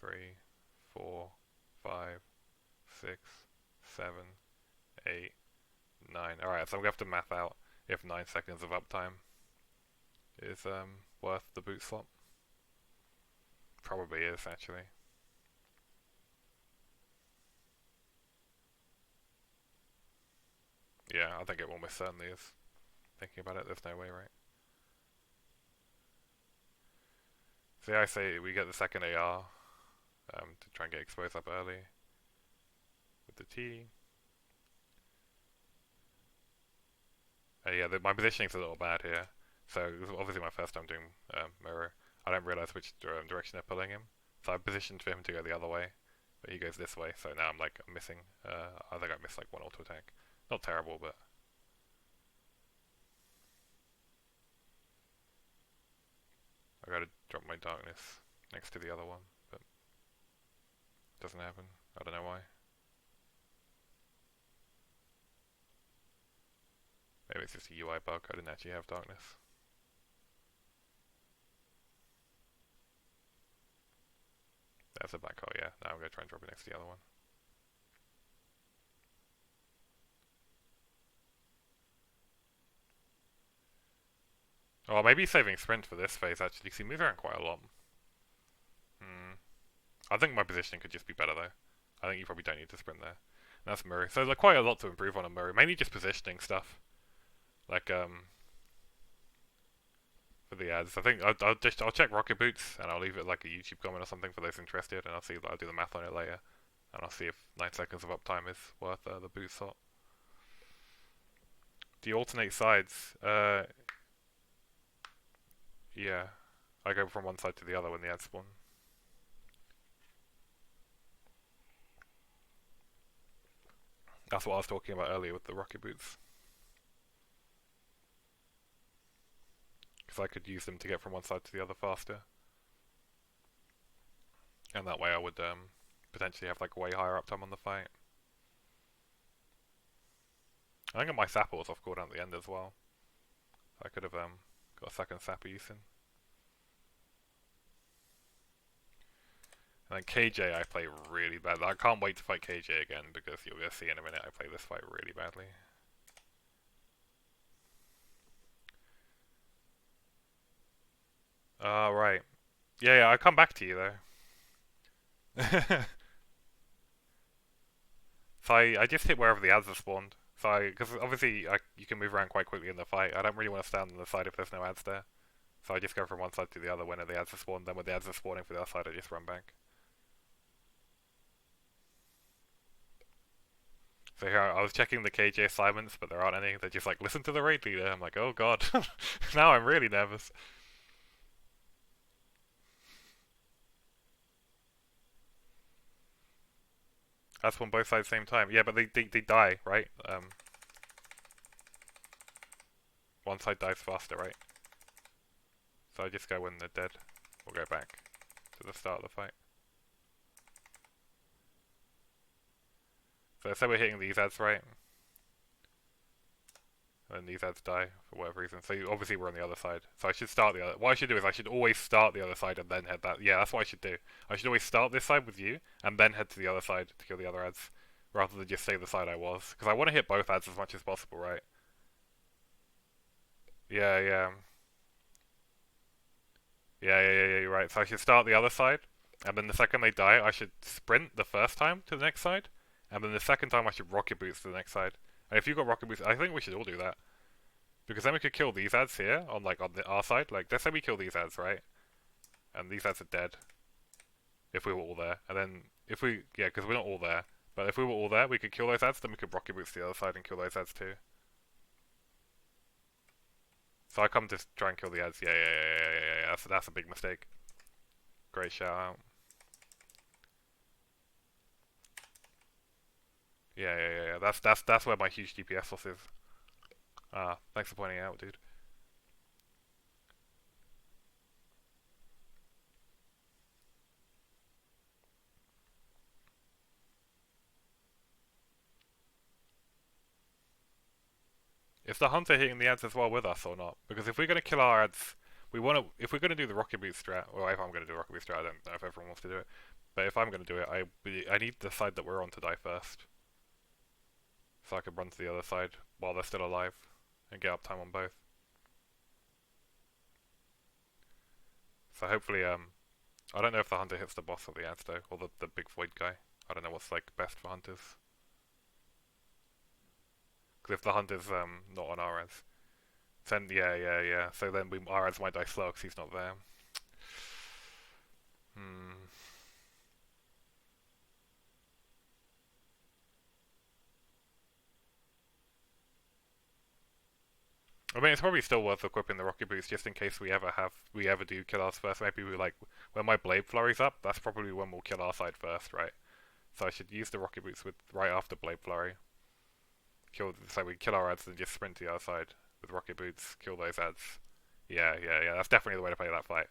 3, 4, 5, 6, 7, 8, 9. Alright, so I'm going to have to math out if 9 seconds of uptime is worth the boot slot. Probably is, actually. Yeah, I think it almost certainly is. Thinking about it, there's no way, right? So yeah, I say we get the second AR to try and get exposed up early with the T. Yeah, my positioning's a little bad here. So this is obviously my first time doing Muru. I don't realize which direction they're pulling him. So I positioned for him to go the other way, but he goes this way. So now I'm like missing. I think I missed like one auto attack. Not terrible, but I gotta drop my darkness next to the other one, but it doesn't happen. I don't know why. Maybe it's just a UI bug. I didn't actually have darkness. That's a black hole, yeah. Now I'm gonna try and drop it next to the other one. Oh, maybe saving sprint for this phase actually, because he moves around quite a lot. I think my positioning could just be better though. I think you probably don't need to sprint there. And that's Muru. So there's like quite a lot to improve on a Muru. Mainly just positioning stuff. Like for the ads. I think I'll check rocket boots and I'll leave it like a YouTube comment or something for those interested, and I'll do the math on it later, and I'll see if 9 seconds of uptime is worth the boot slot. Do you alternate sides? Yeah. I go from one side to the other when the ads spawn. That's what I was talking about earlier with the rocket boots. Because I could use them to get from one side to the other faster. And that way I would potentially have like way higher uptime on the fight. I think my sapper was off cooldown at the end as well. I could have got a second sapper use in. And then KJ I play really bad. I can't wait to fight KJ again because you'll see in a minute I play this fight really badly. Right. Yeah, I'll come back to you though. So I just hit wherever the ads are spawned. So because obviously you can move around quite quickly in the fight. I don't really want to stand on the side if there's no ads there. So I just go from one side to the other when the ads are spawned. Then when the ads are spawning for the other side, I just run back. So here I was checking the KJ assignments, but there aren't any. They're just like, listen to the raid leader. I'm like, oh god. Now I'm really nervous. That's when both sides same time. Yeah, but they die, right? One side dies faster, right? So I just go when they're dead. We'll go back to the start of the fight. So say we're hitting these ads, right? And these ads die for whatever reason. So obviously we're on the other side. So I should start the other. What I should do is I should always start the other side and then head that. Yeah, that's what I should do. I should always start this side with you and then head to the other side to kill the other ads, rather than just stay the side I was. Because I want to hit both ads as much as possible, right? Yeah, yeah. Yeah, you're right. So I should start the other side, and then the second they die, I should sprint the first time to the next side, and then the second time I should rocket boots to the next side. And if you've got rocket boots, I think we should all do that. Because then we could kill these ads here, on our side. Like, let's say we kill these ads, right? And these ads are dead. If we were all there. And then, yeah, because we're not all there. But if we were all there, we could kill those ads, then we could rocket boots to the other side and kill those ads too. So I come to try and kill the ads. Yeah. That's a big mistake. Great shout out. Yeah. That's where my huge DPS loss is. Ah, thanks for pointing it out, dude. Is the hunter hitting the ads as well with us or not? Because if we're gonna kill our ads, we want to. If we're gonna do the rocket boot strat, or if I'm gonna do rocket boot strat, I don't know if everyone wants to do it. But if I'm gonna do it, I need the side that we're on to die first, so I can run to the other side while they're still alive, and get uptime on both. So hopefully, I don't know if the hunter hits the boss or the ads though, or the big void guy. I don't know what's like best for hunters. Because if the hunter's not on our ads, then yeah. So then our ads might die slow because he's not there. Hmm. I mean, it's probably still worth equipping the rocket boots just in case we ever do kill ours first. Maybe we like when my blade flurry's up. That's probably when we'll kill our side first, right? So I should use the rocket boots with right after blade flurry. So we kill our ads and just sprint to the other side with rocket boots. Kill those ads. Yeah. That's definitely the way to play that fight.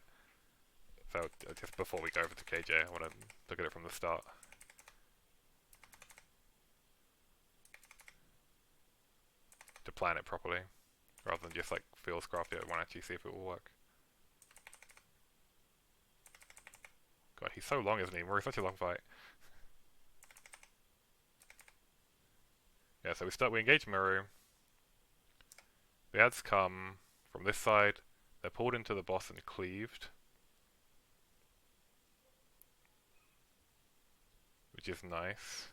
So just before we go over to KJ, I want to look at it from the start. To plan it properly, rather than just like feels crafty. I want to actually see if it will work. God, he's so long, isn't he? We're such a long fight. Yeah, so we engage Muru. The ads come from this side. They're pulled into the boss and cleaved, which is nice.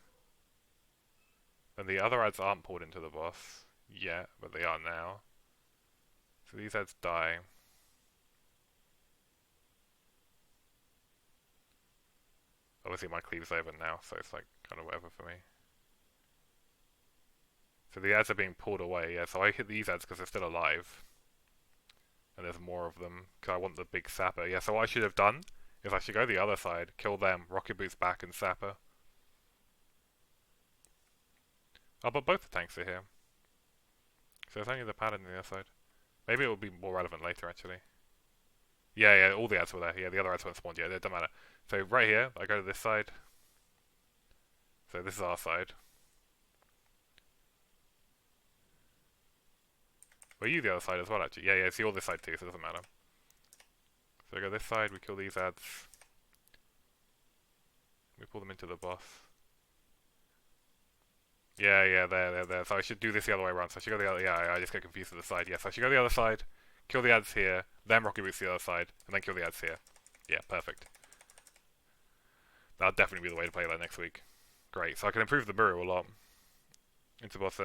And the other ads aren't pulled into the boss yet, but they are now. So these ads die. Obviously my cleave's over now, so it's like kind of whatever for me. So the ads are being pulled away, yeah, so I hit these ads because they're still alive. And there's more of them, because I want the big sapper. Yeah, so what I should have done is I should go the other side, kill them, rocket boots back and sapper. Oh, but both the tanks are here. So it's only the paladin on the other side. Maybe it will be more relevant later, actually. Yeah, all the ads were there. Yeah, the other ads weren't spawned yet. It doesn't matter. So right here, I go to this side. So this is our side. Well, you the other side as well, actually. Yeah, see all this side too, so it doesn't matter. So I go this side, we kill these ads. We pull them into the boss. Yeah, there. So I should do this the other way around. So I should go the other. Yeah, I just get confused with the side. Yeah, so I should go the other side, kill the ads here, then rocket boots the other side, and then kill the ads here. Yeah, perfect. That'll definitely be the way to play that next week. Great. So I can improve the Muru a lot into boss.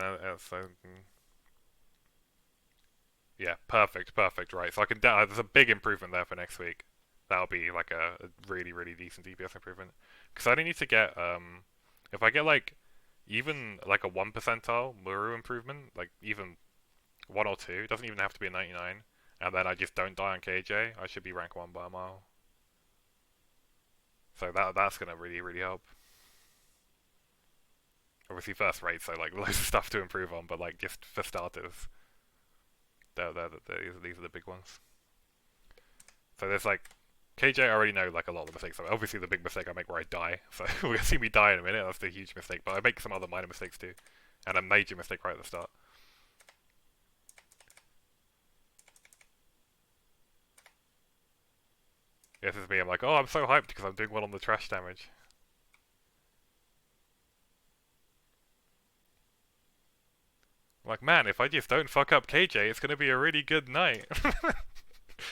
Yeah, perfect. Right. So I can. There's a big improvement there for next week. That'll be like a really decent DPS improvement. Because I don't need to get if I get like even like a 1 percentile Muru improvement, like even 1 or 2, it doesn't even have to be a 99, and then I just don't die on KJ, I should be rank 1 by a mile. So that's gonna really help. Obviously first rate, so like loads of stuff to improve on, but like just for starters, these are the big ones. So there's like KJ, I already know like a lot of the mistakes. So obviously the big mistake I make where I die. So we're gonna see me die in a minute. That's the huge mistake. But I make some other minor mistakes too, and a major mistake right at the start. This is me. I'm like, oh, I'm so hyped because I'm doing well on the trash damage. I'm like, man, if I just don't fuck up KJ, it's gonna be a really good night.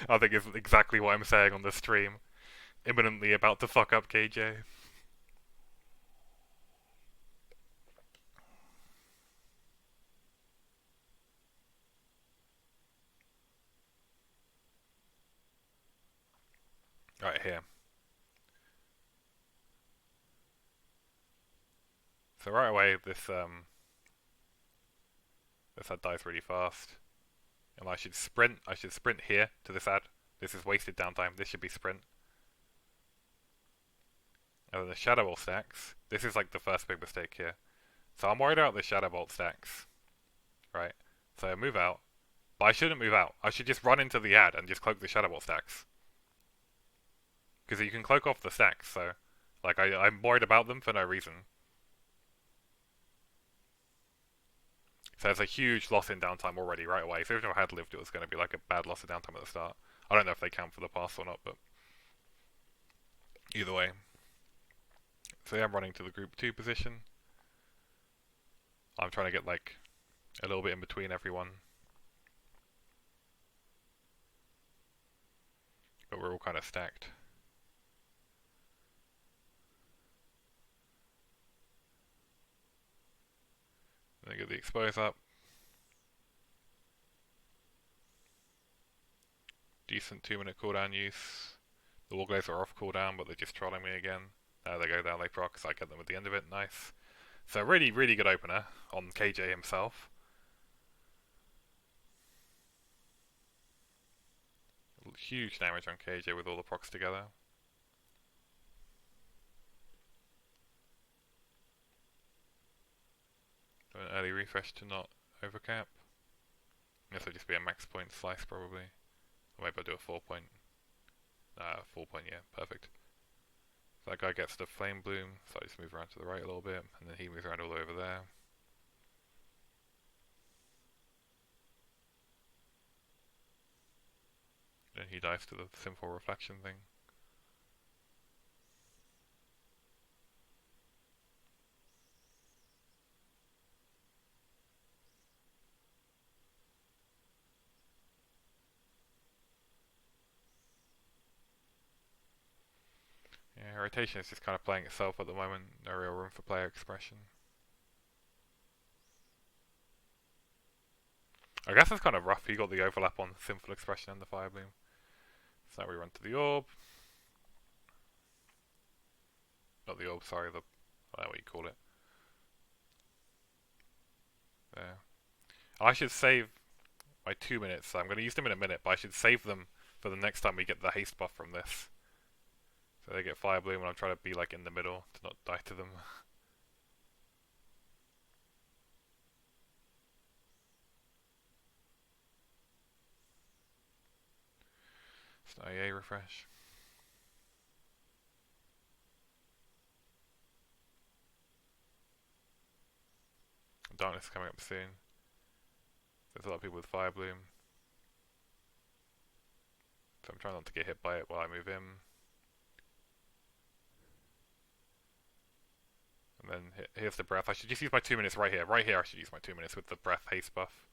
I think it's exactly what I'm saying on the stream. Imminently about to fuck up KJ. Right here. So right away, this dies really fast. And I should sprint here to this ad. This is wasted downtime. This should be sprint. And then the Shadow Ball stacks. This is like the first big mistake here. So I'm worried about the Shadow Bolt stacks. Right? So I move out. But I shouldn't move out. I should just run into the ad and just cloak the Shadow Bolt stacks. Because you can cloak off the stacks, so... Like, I'm worried about them for no reason. So there's a huge loss in downtime already right away. So even if I had lived, it was going to be like a bad loss of downtime at the start. I don't know if they count for the pass or not, but... Either way. So yeah, I'm running to the group 2 position. I'm trying to get, like, a little bit in between everyone. But we're all kind of stacked. Then get the expose up. Decent 2-minute cooldown use. The Warglaives are off cooldown, but they're just trolling me again. There they go down, they proc, so I get them at the end of it, nice. So really, really good opener on KJ himself. Huge damage on KJ with all the procs together. Do an early refresh to not overcap. This will just be a max point slice probably. Or maybe I'll do a 4 point. 4 point, yeah, perfect. So that guy gets the flame bloom, so I just move around to the right a little bit, and then he moves around all the way over there. Then he dies to the simple reflection thing. Yeah, rotation is just kind of playing itself at the moment, no real room for player expression. I guess it's kind of rough, he got the overlap on simple expression and the fire bloom. So now we run to the orb. Not the orb, sorry, the... I don't know what you call it. There. I should save my 2 minutes, so I'm going to use them in a minute, but I should save them for the next time we get the haste buff from this. So they get fire bloom and I'm trying to be like in the middle to not die to them. It's an IA refresh. Darkness coming up soon. There's a lot of people with fire bloom. So I'm trying not to get hit by it while I move in. And then here's the breath. I should just use my 2 minutes right here. Right here I should use my 2 minutes with the breath haste buff.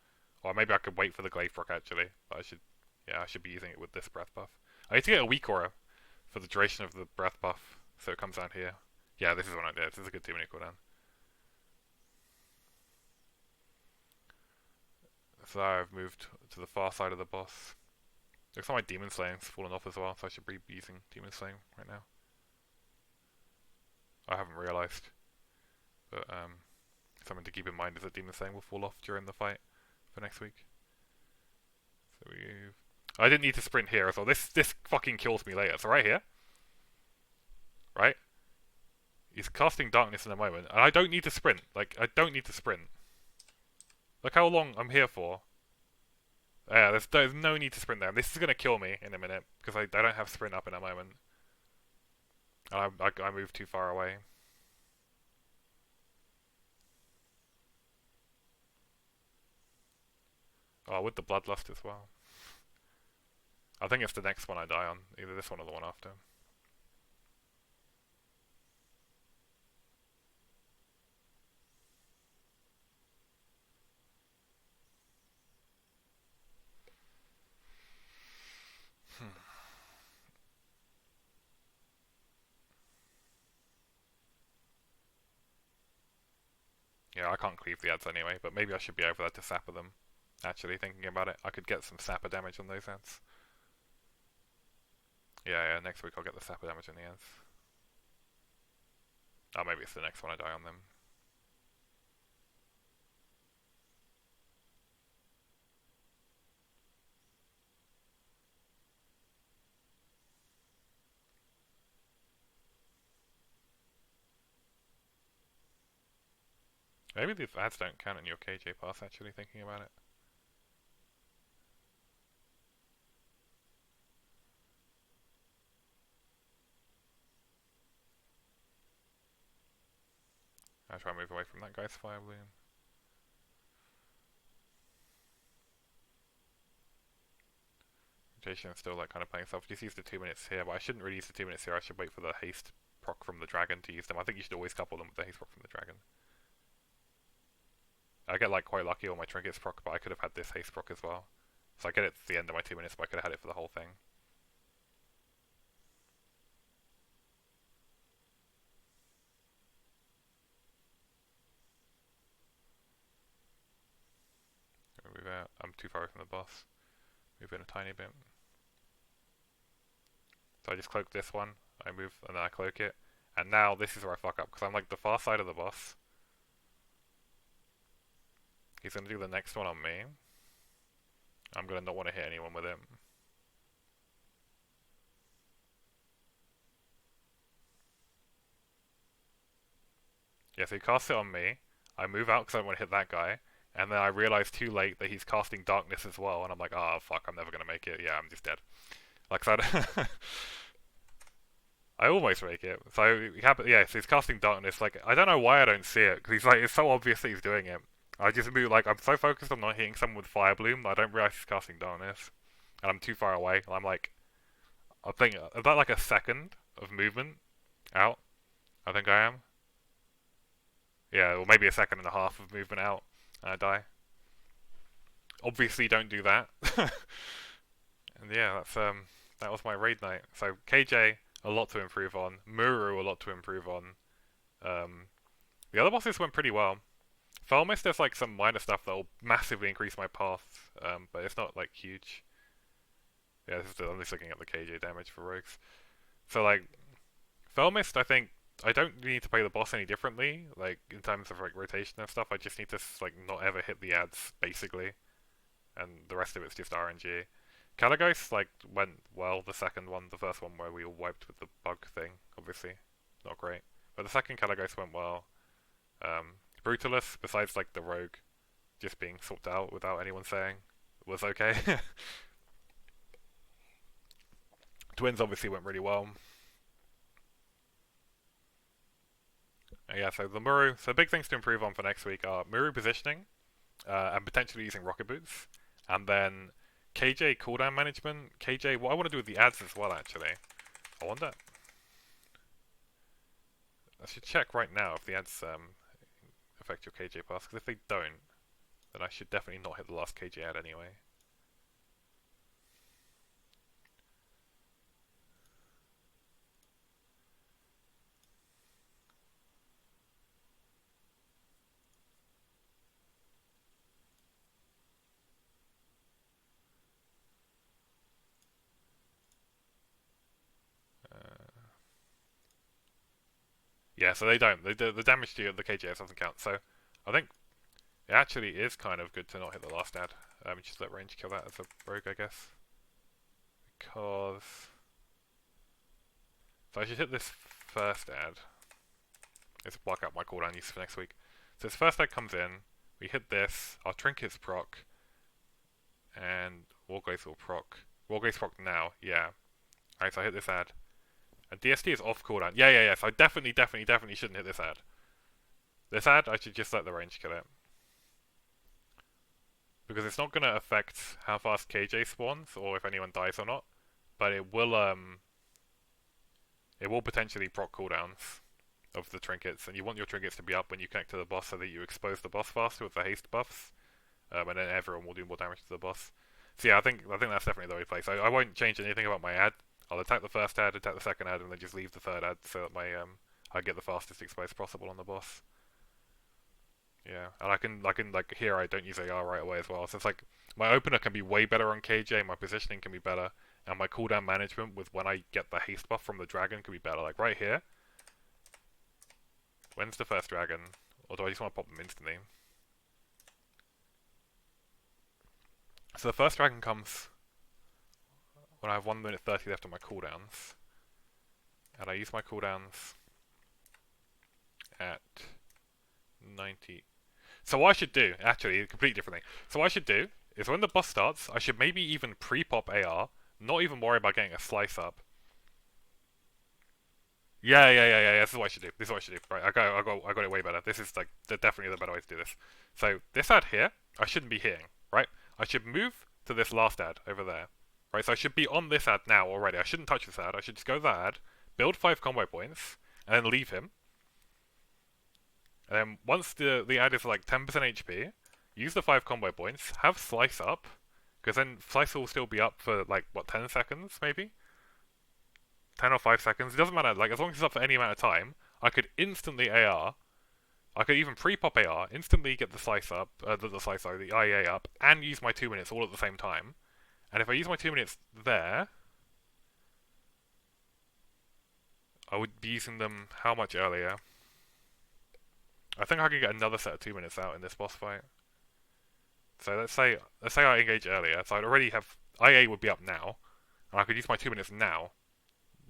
Or maybe I could wait for the glaive proc actually. But I should be using it with this breath buff. I need to get a weak aura for the duration of the breath buff. So it comes down here. Yeah, this is what I did. This is a good 2 minute cooldown. So I've moved to the far side of the boss. Looks like my Demon Slaying's fallen off as well, so I should be using Demon Slaying right now. I haven't realised. But something to keep in mind is that Demon Slaying will fall off during the fight for next week. So I didn't need to sprint here as well. This fucking kills me later. So right here. Right? He's casting darkness in a moment, and I don't need to sprint. Like, I don't need to sprint. Look how long I'm here for. Yeah, there's no need to sprint there. This is going to kill me in a minute, because I don't have sprint up in a moment. And I moved too far away. Oh, with the Bloodlust as well. I think it's the next one I die on. Either this one or the one after. Yeah, I can't cleave the ads anyway, but maybe I should be over there to sapper them. Actually, thinking about it, I could get some sapper damage on those ads. Yeah, next week I'll get the sapper damage on the ads. Oh, maybe it's the next one I die on them. Maybe these ads don't count in your KJ pass, actually, thinking about it. I'll try and move away from that guy's fire balloon. Jason still like kind of playing stuff. Just use the 2 minutes here, but I shouldn't really use the 2 minutes here. I should wait for the haste proc from the dragon to use them. I think you should always couple them with the haste proc from the dragon. I get like quite lucky on my trinkets proc, but I could have had this haste proc as well. So I get it at the end of my 2 minutes, but I could have had it for the whole thing. Move out. I'm too far from the boss. Move in a tiny bit. So I just cloak this one. I move and then I cloak it. And now this is where I fuck up because I'm like the far side of the boss. He's gonna do the next one on me. I'm gonna not want to hit anyone with it. Yeah, so he casts it on me. I move out because I don't want to hit that guy. And then I realize too late that he's casting darkness as well. And I'm like, oh fuck, I'm never gonna make it. Yeah, I'm just dead. Like, so I almost make it. So, yeah, so he's casting darkness. Like, I don't know why I don't see it. Because he's like, it's so obvious that he's doing it. I just move, like, I'm so focused on not hitting someone with Fire Bloom that I don't realize he's casting darkness. And I'm too far away. I'm like, I think, about like a second of movement out. I think I am. Yeah, or maybe a second and a half of movement out. And I die. Obviously don't do that. And yeah, that was my raid night. So KJ, a lot to improve on. Muru, a lot to improve on. Um, the other bosses went pretty well. Felmis, there's like some minor stuff that will massively increase my path, but it's not like huge. Yeah, I'm just looking at the KJ damage for rogues. So like, Felmist, I think I don't need to play the boss any differently. Like in terms of like rotation and stuff, I just need to like not ever hit the ads basically, and the rest of it's just RNG. Kil'jaeden like went well. The second one, the first one where we all wiped with the bug thing, obviously not great, but the second Kil'jaeden went well. Brutalist, besides like the rogue just being swapped out without anyone saying, was okay. Twins obviously went really well. Yeah, so the Muru. So big things to improve on for next week are Muru positioning, and potentially using rocket boots, and then KJ cooldown management. KJ, what I want to do with the ads as well. Actually, I wonder. I should check right now if the ads affect your KJ pass, because if they don't, then I should definitely not hit the last KJ ad anyway. Yeah, so they don't. The damage to the KJs doesn't count. So I think it actually is kind of good to not hit the last ad. Just let range kill that as a rogue, I guess. Because so I should hit this first ad. Let's block out my cooldown use for next week. So this first ad comes in. We hit this. Our trinkets proc, and Warglaze will proc. Warglaze proc now. Yeah. Alright, so I hit this ad. And DST is off cooldown. Yeah. So I definitely shouldn't hit this ad. This ad, I should just let the range kill it. Because it's not going to affect how fast KJ spawns, or if anyone dies or not. But it will potentially proc cooldowns of the trinkets. And you want your trinkets to be up when you connect to the boss so that you expose the boss faster with the haste buffs. And then everyone will do more damage to the boss. So yeah, I think that's definitely the way to play. So I won't change anything about my ad. I'll attack the first ad, attack the second ad, and then just leave the third ad so that my I get the fastest expose possible on the boss. Yeah, and I can like here I don't use AR right away as well. So it's like my opener can be way better on KJ, my positioning can be better, and my cooldown management with when I get the haste buff from the dragon can be better. Like right here. When's the first dragon? Or do I just want to pop them instantly? So the first dragon comes when I have 1 minute 30 left on my cooldowns. And I use my cooldowns at 90. So what I should do, actually, a completely different thing. So what I should do is when the boss starts, I should maybe even pre-pop AR, not even worry about getting a slice up. Yeah. This is what I should do. This is what I should do. Right, I got it way better. This is like definitely the better way to do this. So this ad here, I shouldn't be hitting, right? I should move to this last ad over there, right? So I should be on this ad now already. I shouldn't touch this ad. I should just go to that ad, build 5 combo points, and then leave him. And then once the ad is like 10% HP, use the 5 combo points, have slice up, because then slice will still be up for like what 10 seconds maybe. 10 or 5 seconds, it doesn't matter, like as long as it's up for any amount of time, I could instantly AR, I could even pre-pop AR, instantly get the slice up, the IEA up, and use my 2 minutes all at the same time. And if I use my 2 minutes there, I would be using them how much earlier? I think I can get another set of 2 minutes out in this boss fight. So let's say I engage earlier, so I'd already have, IA would be up now, and I could use my 2 minutes now.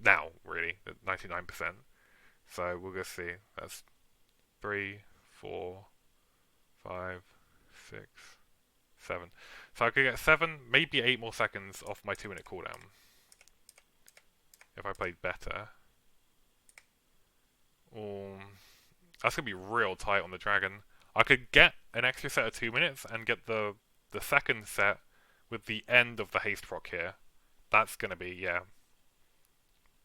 Now, really, at 99%. So we'll just see. That's 3, 4, 5, 6, 7. So I could get 7, maybe 8 more seconds off my 2 minute cooldown. If I played better. That's going to be real tight on the dragon. I could get an extra set of 2 minutes and get the second set with the end of the haste proc here. That's going to be, yeah.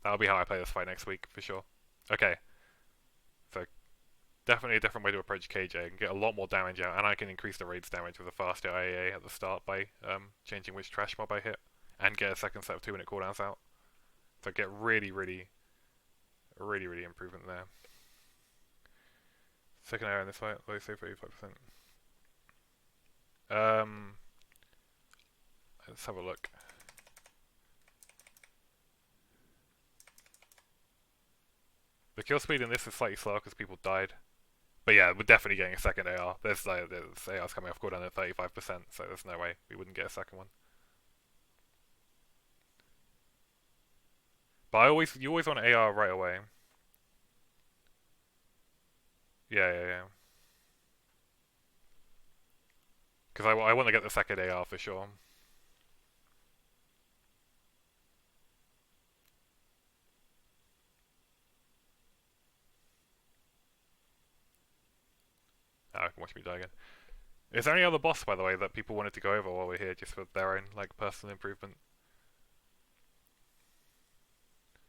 That'll be how I play this fight next week, for sure. Okay. So, definitely a different way to approach KJ. I can get a lot more damage out, and I can increase the raid's damage with a faster IAA at the start by changing which trash mob I hit, and get a second set of 2 minute cooldowns out. So get really improvement there. Second area in this fight, low save for 85%. Let's have a look. The kill speed in this is slightly slower because people died. But yeah, we're definitely getting a second AR. There's ARs coming off cooldown at 35%, so there's no way we wouldn't get a second one. But you always want AR right away. Yeah. Because I want to get the second AR for sure. Oh, I can watch me die again. Is there any other boss, by the way, that people wanted to go over while we're here, just for their own like personal improvement?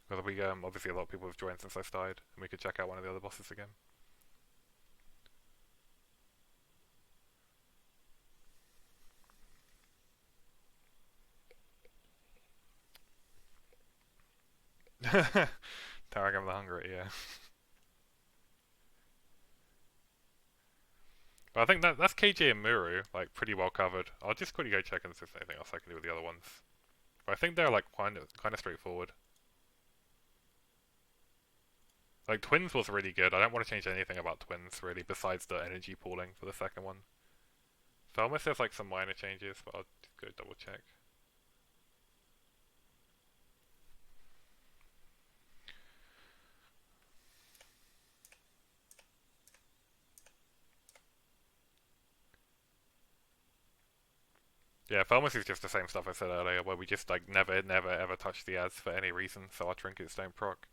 Because we obviously a lot of people have joined since I started, and we could check out one of the other bosses again. Tarragam the Hungry, yeah. But I think that's KJ and Muru, like, pretty well covered. I'll just quickly go check and see if there's anything else I can do with the other ones. But I think they're, like, kind of straightforward. Like, Twins was really good. I don't want to change anything about Twins, really, besides the energy pooling for the second one. So unless there's, like, some minor changes, but I'll just go double check. Yeah, Pharmacy is just the same stuff I said earlier, where we just like never ever touch the ads for any reason, so our trinkets don't proc.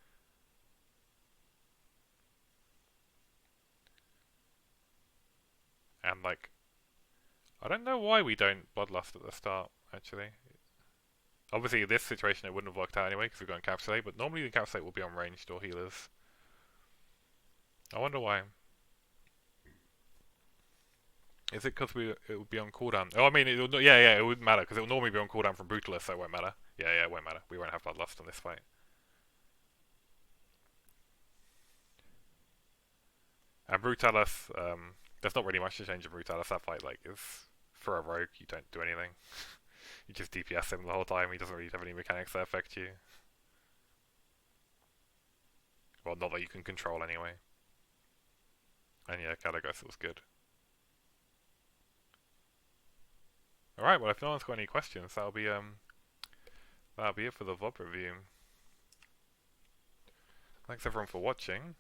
And like, I don't know why we don't Bloodlust at the start, actually. Obviously, in this situation it wouldn't have worked out anyway, because we've got Encapsulate, but normally the Encapsulate will be on ranged or healers. I wonder why. Is it because it would be on cooldown? Oh, I mean, it wouldn't matter, because it will normally be on cooldown from Brutalist, so it won't matter. Yeah, it won't matter. We won't have Bloodlust on this fight. And Brutalis, there's not really much to change in Brutalis. That fight, like, is for a rogue, you don't do anything. You just DPS him the whole time, he doesn't really have any mechanics that affect you. Well, not that you can control anyway. And yeah, Kalagos was good. Alright, well if no one's got any questions, that'll be it for the VoD review. Thanks everyone for watching.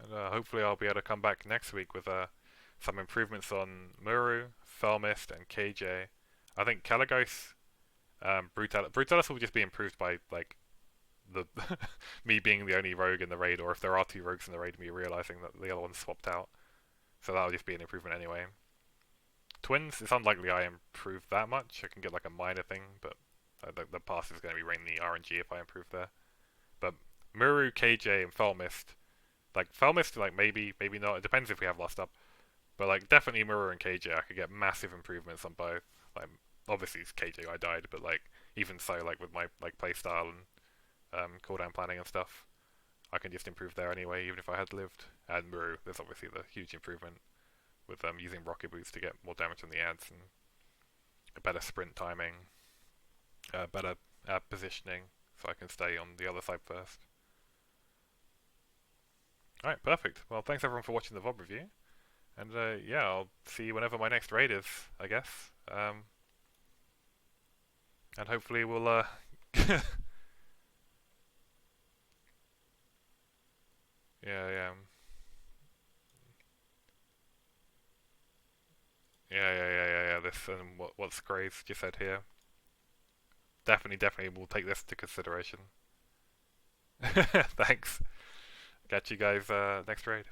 And hopefully I'll be able to come back next week with some improvements on Muru, Felmist, and KJ. I think Kalagos, Brutalis will just be improved by like the me being the only rogue in the raid, or if there are two rogues in the raid, me realizing that the other one's swapped out. So that'll just be an improvement anyway. Twins, it's unlikely I improve that much. I can get like a minor thing, but the pass is going to be mainly RNG if I improve there. But Muru, KJ, and Felmist, like Felmist, like maybe not. It depends if we have last up. But like definitely Muru and KJ, I could get massive improvements on both. Like obviously it's KJ I died, but like even so, like with my like playstyle and cooldown planning and stuff, I can just improve there anyway, even if I had lived. And Muru, there's obviously the huge improvement with using rocket boots to get more damage on the ads and a better sprint timing, better positioning, so I can stay on the other side first. Alright, perfect. Well, thanks everyone for watching the VoD review. And yeah, I'll see you whenever my next raid is, I guess. And hopefully we'll yeah, yeah. Yeah. This and what's Grace just said here. Definitely, we'll take this into consideration. Thanks. Catch you guys next raid.